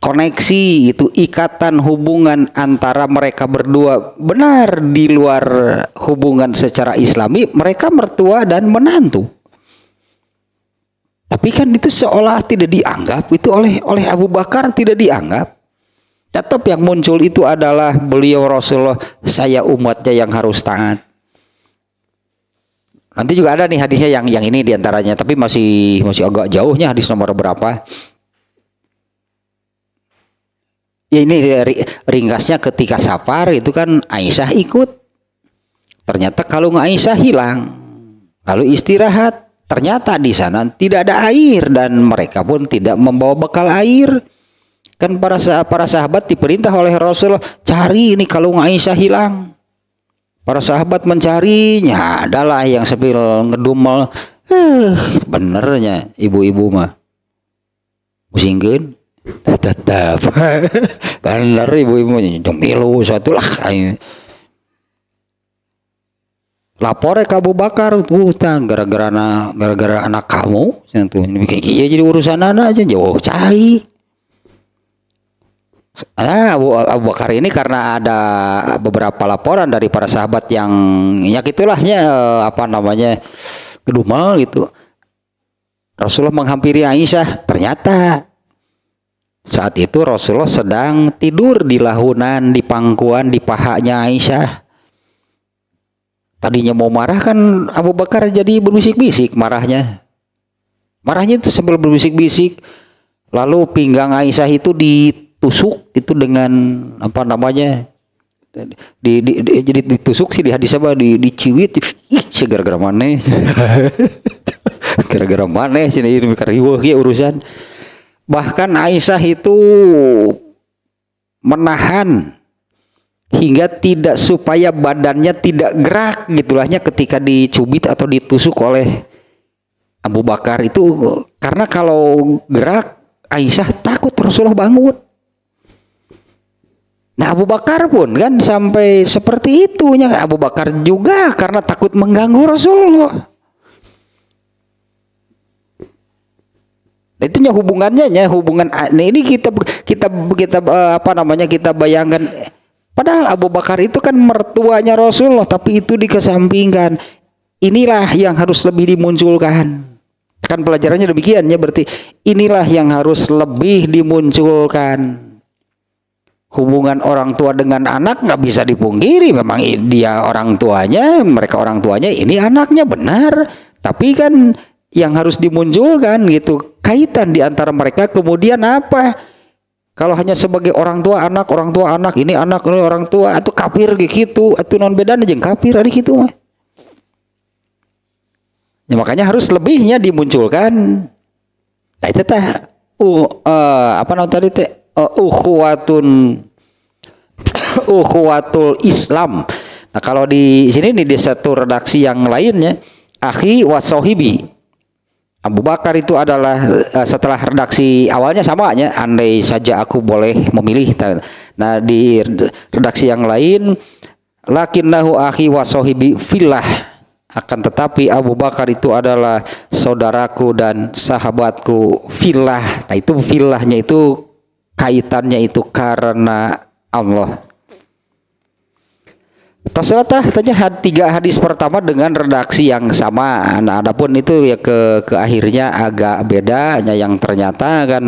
Koneksi itu, ikatan hubungan antara mereka berdua benar di luar hubungan secara Islami, mereka mertua dan menantu. Tapi kan itu seolah tidak dianggap, itu oleh Abu Bakar tidak dianggap. Tetap yang muncul itu adalah beliau Rasulullah, saya umatnya yang harus taat. Nanti juga ada nih hadisnya yang ini diantaranya, tapi masih agak jauhnya, hadis nomor berapa? Ya ini ringkasnya, ketika safar itu kan Aisyah ikut. Ternyata kalung Aisyah hilang. Lalu istirahat. Ternyata di sana tidak ada air dan mereka pun tidak membawa bekal air. Kan para sahabat diperintah oleh Rasulullah, cari ini kalung Aisyah hilang. Para sahabat mencarinya, adalah yang sambil ngedumel. Benernya ibu-ibu mah musingkeun tetap bener ibu-ibu milu satu lah. Lapor ke Abu Bakar, gara-gara anak kamu, kayak jadi urusan anak aja jauh cai. Nah, Abu Bakar ini karena ada beberapa laporan dari para sahabat yang yakitulahnya kedumel gitu. Rasulullah menghampiri Aisyah, ternyata saat itu Rasulullah sedang tidur di lahunan, di pangkuan, di pahanya Aisyah. Tadinya mau marah kan Abu Bakar jadi berbisik-bisik marahnya. Marahnya itu sambil berbisik-bisik. Lalu pinggang Aisyah itu ditusuk itu dengan jadi ditusuk sih di hadis apa diciwit. Ih, gara-gara maneh. Gara-gara maneh sini ini riweuh ya urusan. Bahkan Aisyah itu menahan hingga tidak, supaya badannya tidak gerak gitulahnya ketika dicubit atau ditusuk oleh Abu Bakar itu, karena kalau gerak Aisyah takut Rasulullah bangun. Nah, Abu Bakar pun kan sampai seperti itunya. Abu Bakar juga karena takut mengganggu Rasulullah. Itunya hubungannya, hubungan ini kita bayangkan. Padahal Abu Bakar itu kan mertuanya Rasulullah, tapi itu dikesampingkan. Inilah yang harus lebih dimunculkan. Kan pelajarannya demikian ya, berarti inilah yang harus lebih dimunculkan. Hubungan orang tua dengan anak nggak bisa dipungkiri, memang dia orang tuanya, mereka orang tuanya, ini anaknya benar. Tapi kan yang harus dimunculkan gitu, kaitan di antara mereka. Kemudian apa? Kalau hanya sebagai orang tua anak, ini anak ini orang tua, atau kafir gitu, atau non bedana jeung kafir ada gitu mah. Ya, makanya harus lebihnya dimunculkan. Nah itu teh ukhuwatul Islam. Nah kalau di sini di satu redaksi yang lainnya, akhi wasohibi. Abu Bakar itu adalah setelah redaksi awalnya samanya, andai saja aku boleh memilih. Nah di redaksi yang lain, lakinnahu akhi wa sahibi fillah, akan tetapi Abu Bakar itu adalah saudaraku dan sahabatku fillah. Nah itu fillahnya itu kaitannya itu karena Allah. Terserah tanya 3 hadis pertama dengan redaksi yang sama. Nah, adapun itu ya ke akhirnya agak beda, hanya yang ternyata kan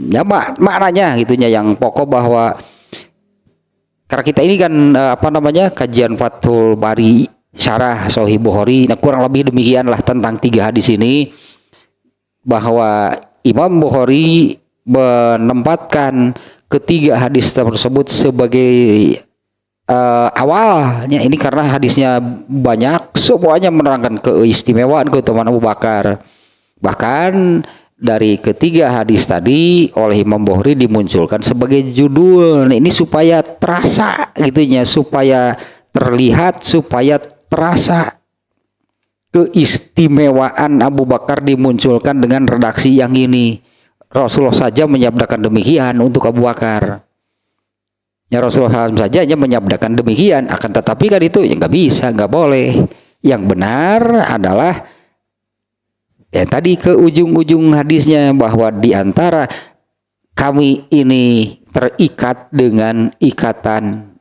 ya maknanya gitunya yang pokok bahwa karena kita ini kan kajian Fathul Bari Syarah Sahih Bukhari. Nah, kurang lebih demikianlah tentang 3 hadis ini, bahwa Imam Bukhari menempatkan ketiga hadis tersebut sebagai awalnya ini karena hadisnya banyak, semuanya menerangkan keistimewaan keutamaan Abu Bakar. Bahkan dari ketiga hadis tadi oleh Imam Bukhari dimunculkan sebagai judul. Nah, ini supaya terasa gitunya, supaya terlihat, supaya terasa keistimewaan Abu Bakar dimunculkan dengan redaksi yang ini. Rasulullah saja menyabdakan demikian untuk Abu Bakar. Ya, Rasulullah saja hanya menyabdakan demikian, akan tetapi kan itu ya nggak bisa, nggak boleh. Yang benar adalah ya tadi ke ujung-ujung hadisnya, bahwa diantara kami ini terikat dengan ikatan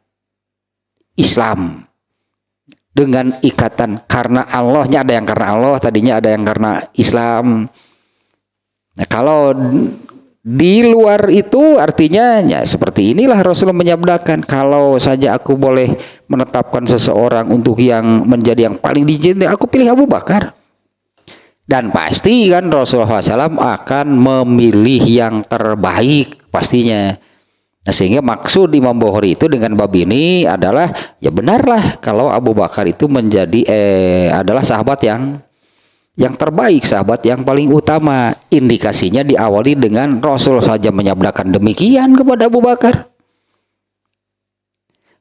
Islam, dengan ikatan karena Allahnya, ada yang karena Allah tadinya, ada yang karena Islam. Nah, kalau di luar itu artinya ya seperti inilah Rasulullah menyabdakan, kalau saja aku boleh menetapkan seseorang untuk yang menjadi yang paling dicintai, aku pilih Abu Bakar. Dan pasti kan Rasulullah SAW akan memilih yang terbaik pastinya. Nah, sehingga maksud Imam Bukhari itu dengan bab ini adalah ya benarlah kalau Abu Bakar itu menjadi adalah sahabat yang terbaik, sahabat yang paling utama. Indikasinya diawali dengan Rasulullah saja menyabdakan demikian kepada Abu Bakar.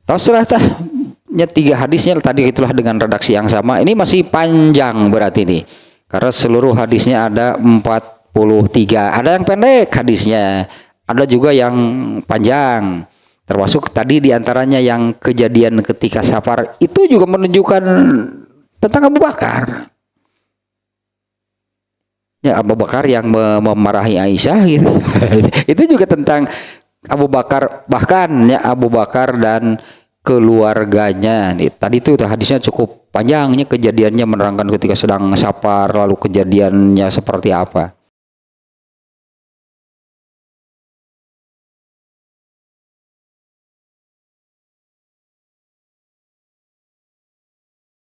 Tahu serahnya 3 hadisnya tadi itulah dengan redaksi yang sama. Ini masih panjang berarti ini, karena seluruh hadisnya ada 43. Ada yang pendek hadisnya, ada juga yang panjang. Termasuk tadi diantaranya yang kejadian ketika safar itu juga menunjukkan tentang Abu Bakar. Ya, Abu Bakar yang memarahi Aisyah gitu. Itu juga tentang Abu Bakar, bahkan ya Abu Bakar dan keluarganya. Nih, tadi itu hadisnya cukup panjangnya, kejadiannya menerangkan ketika sedang safar, lalu kejadiannya seperti apa.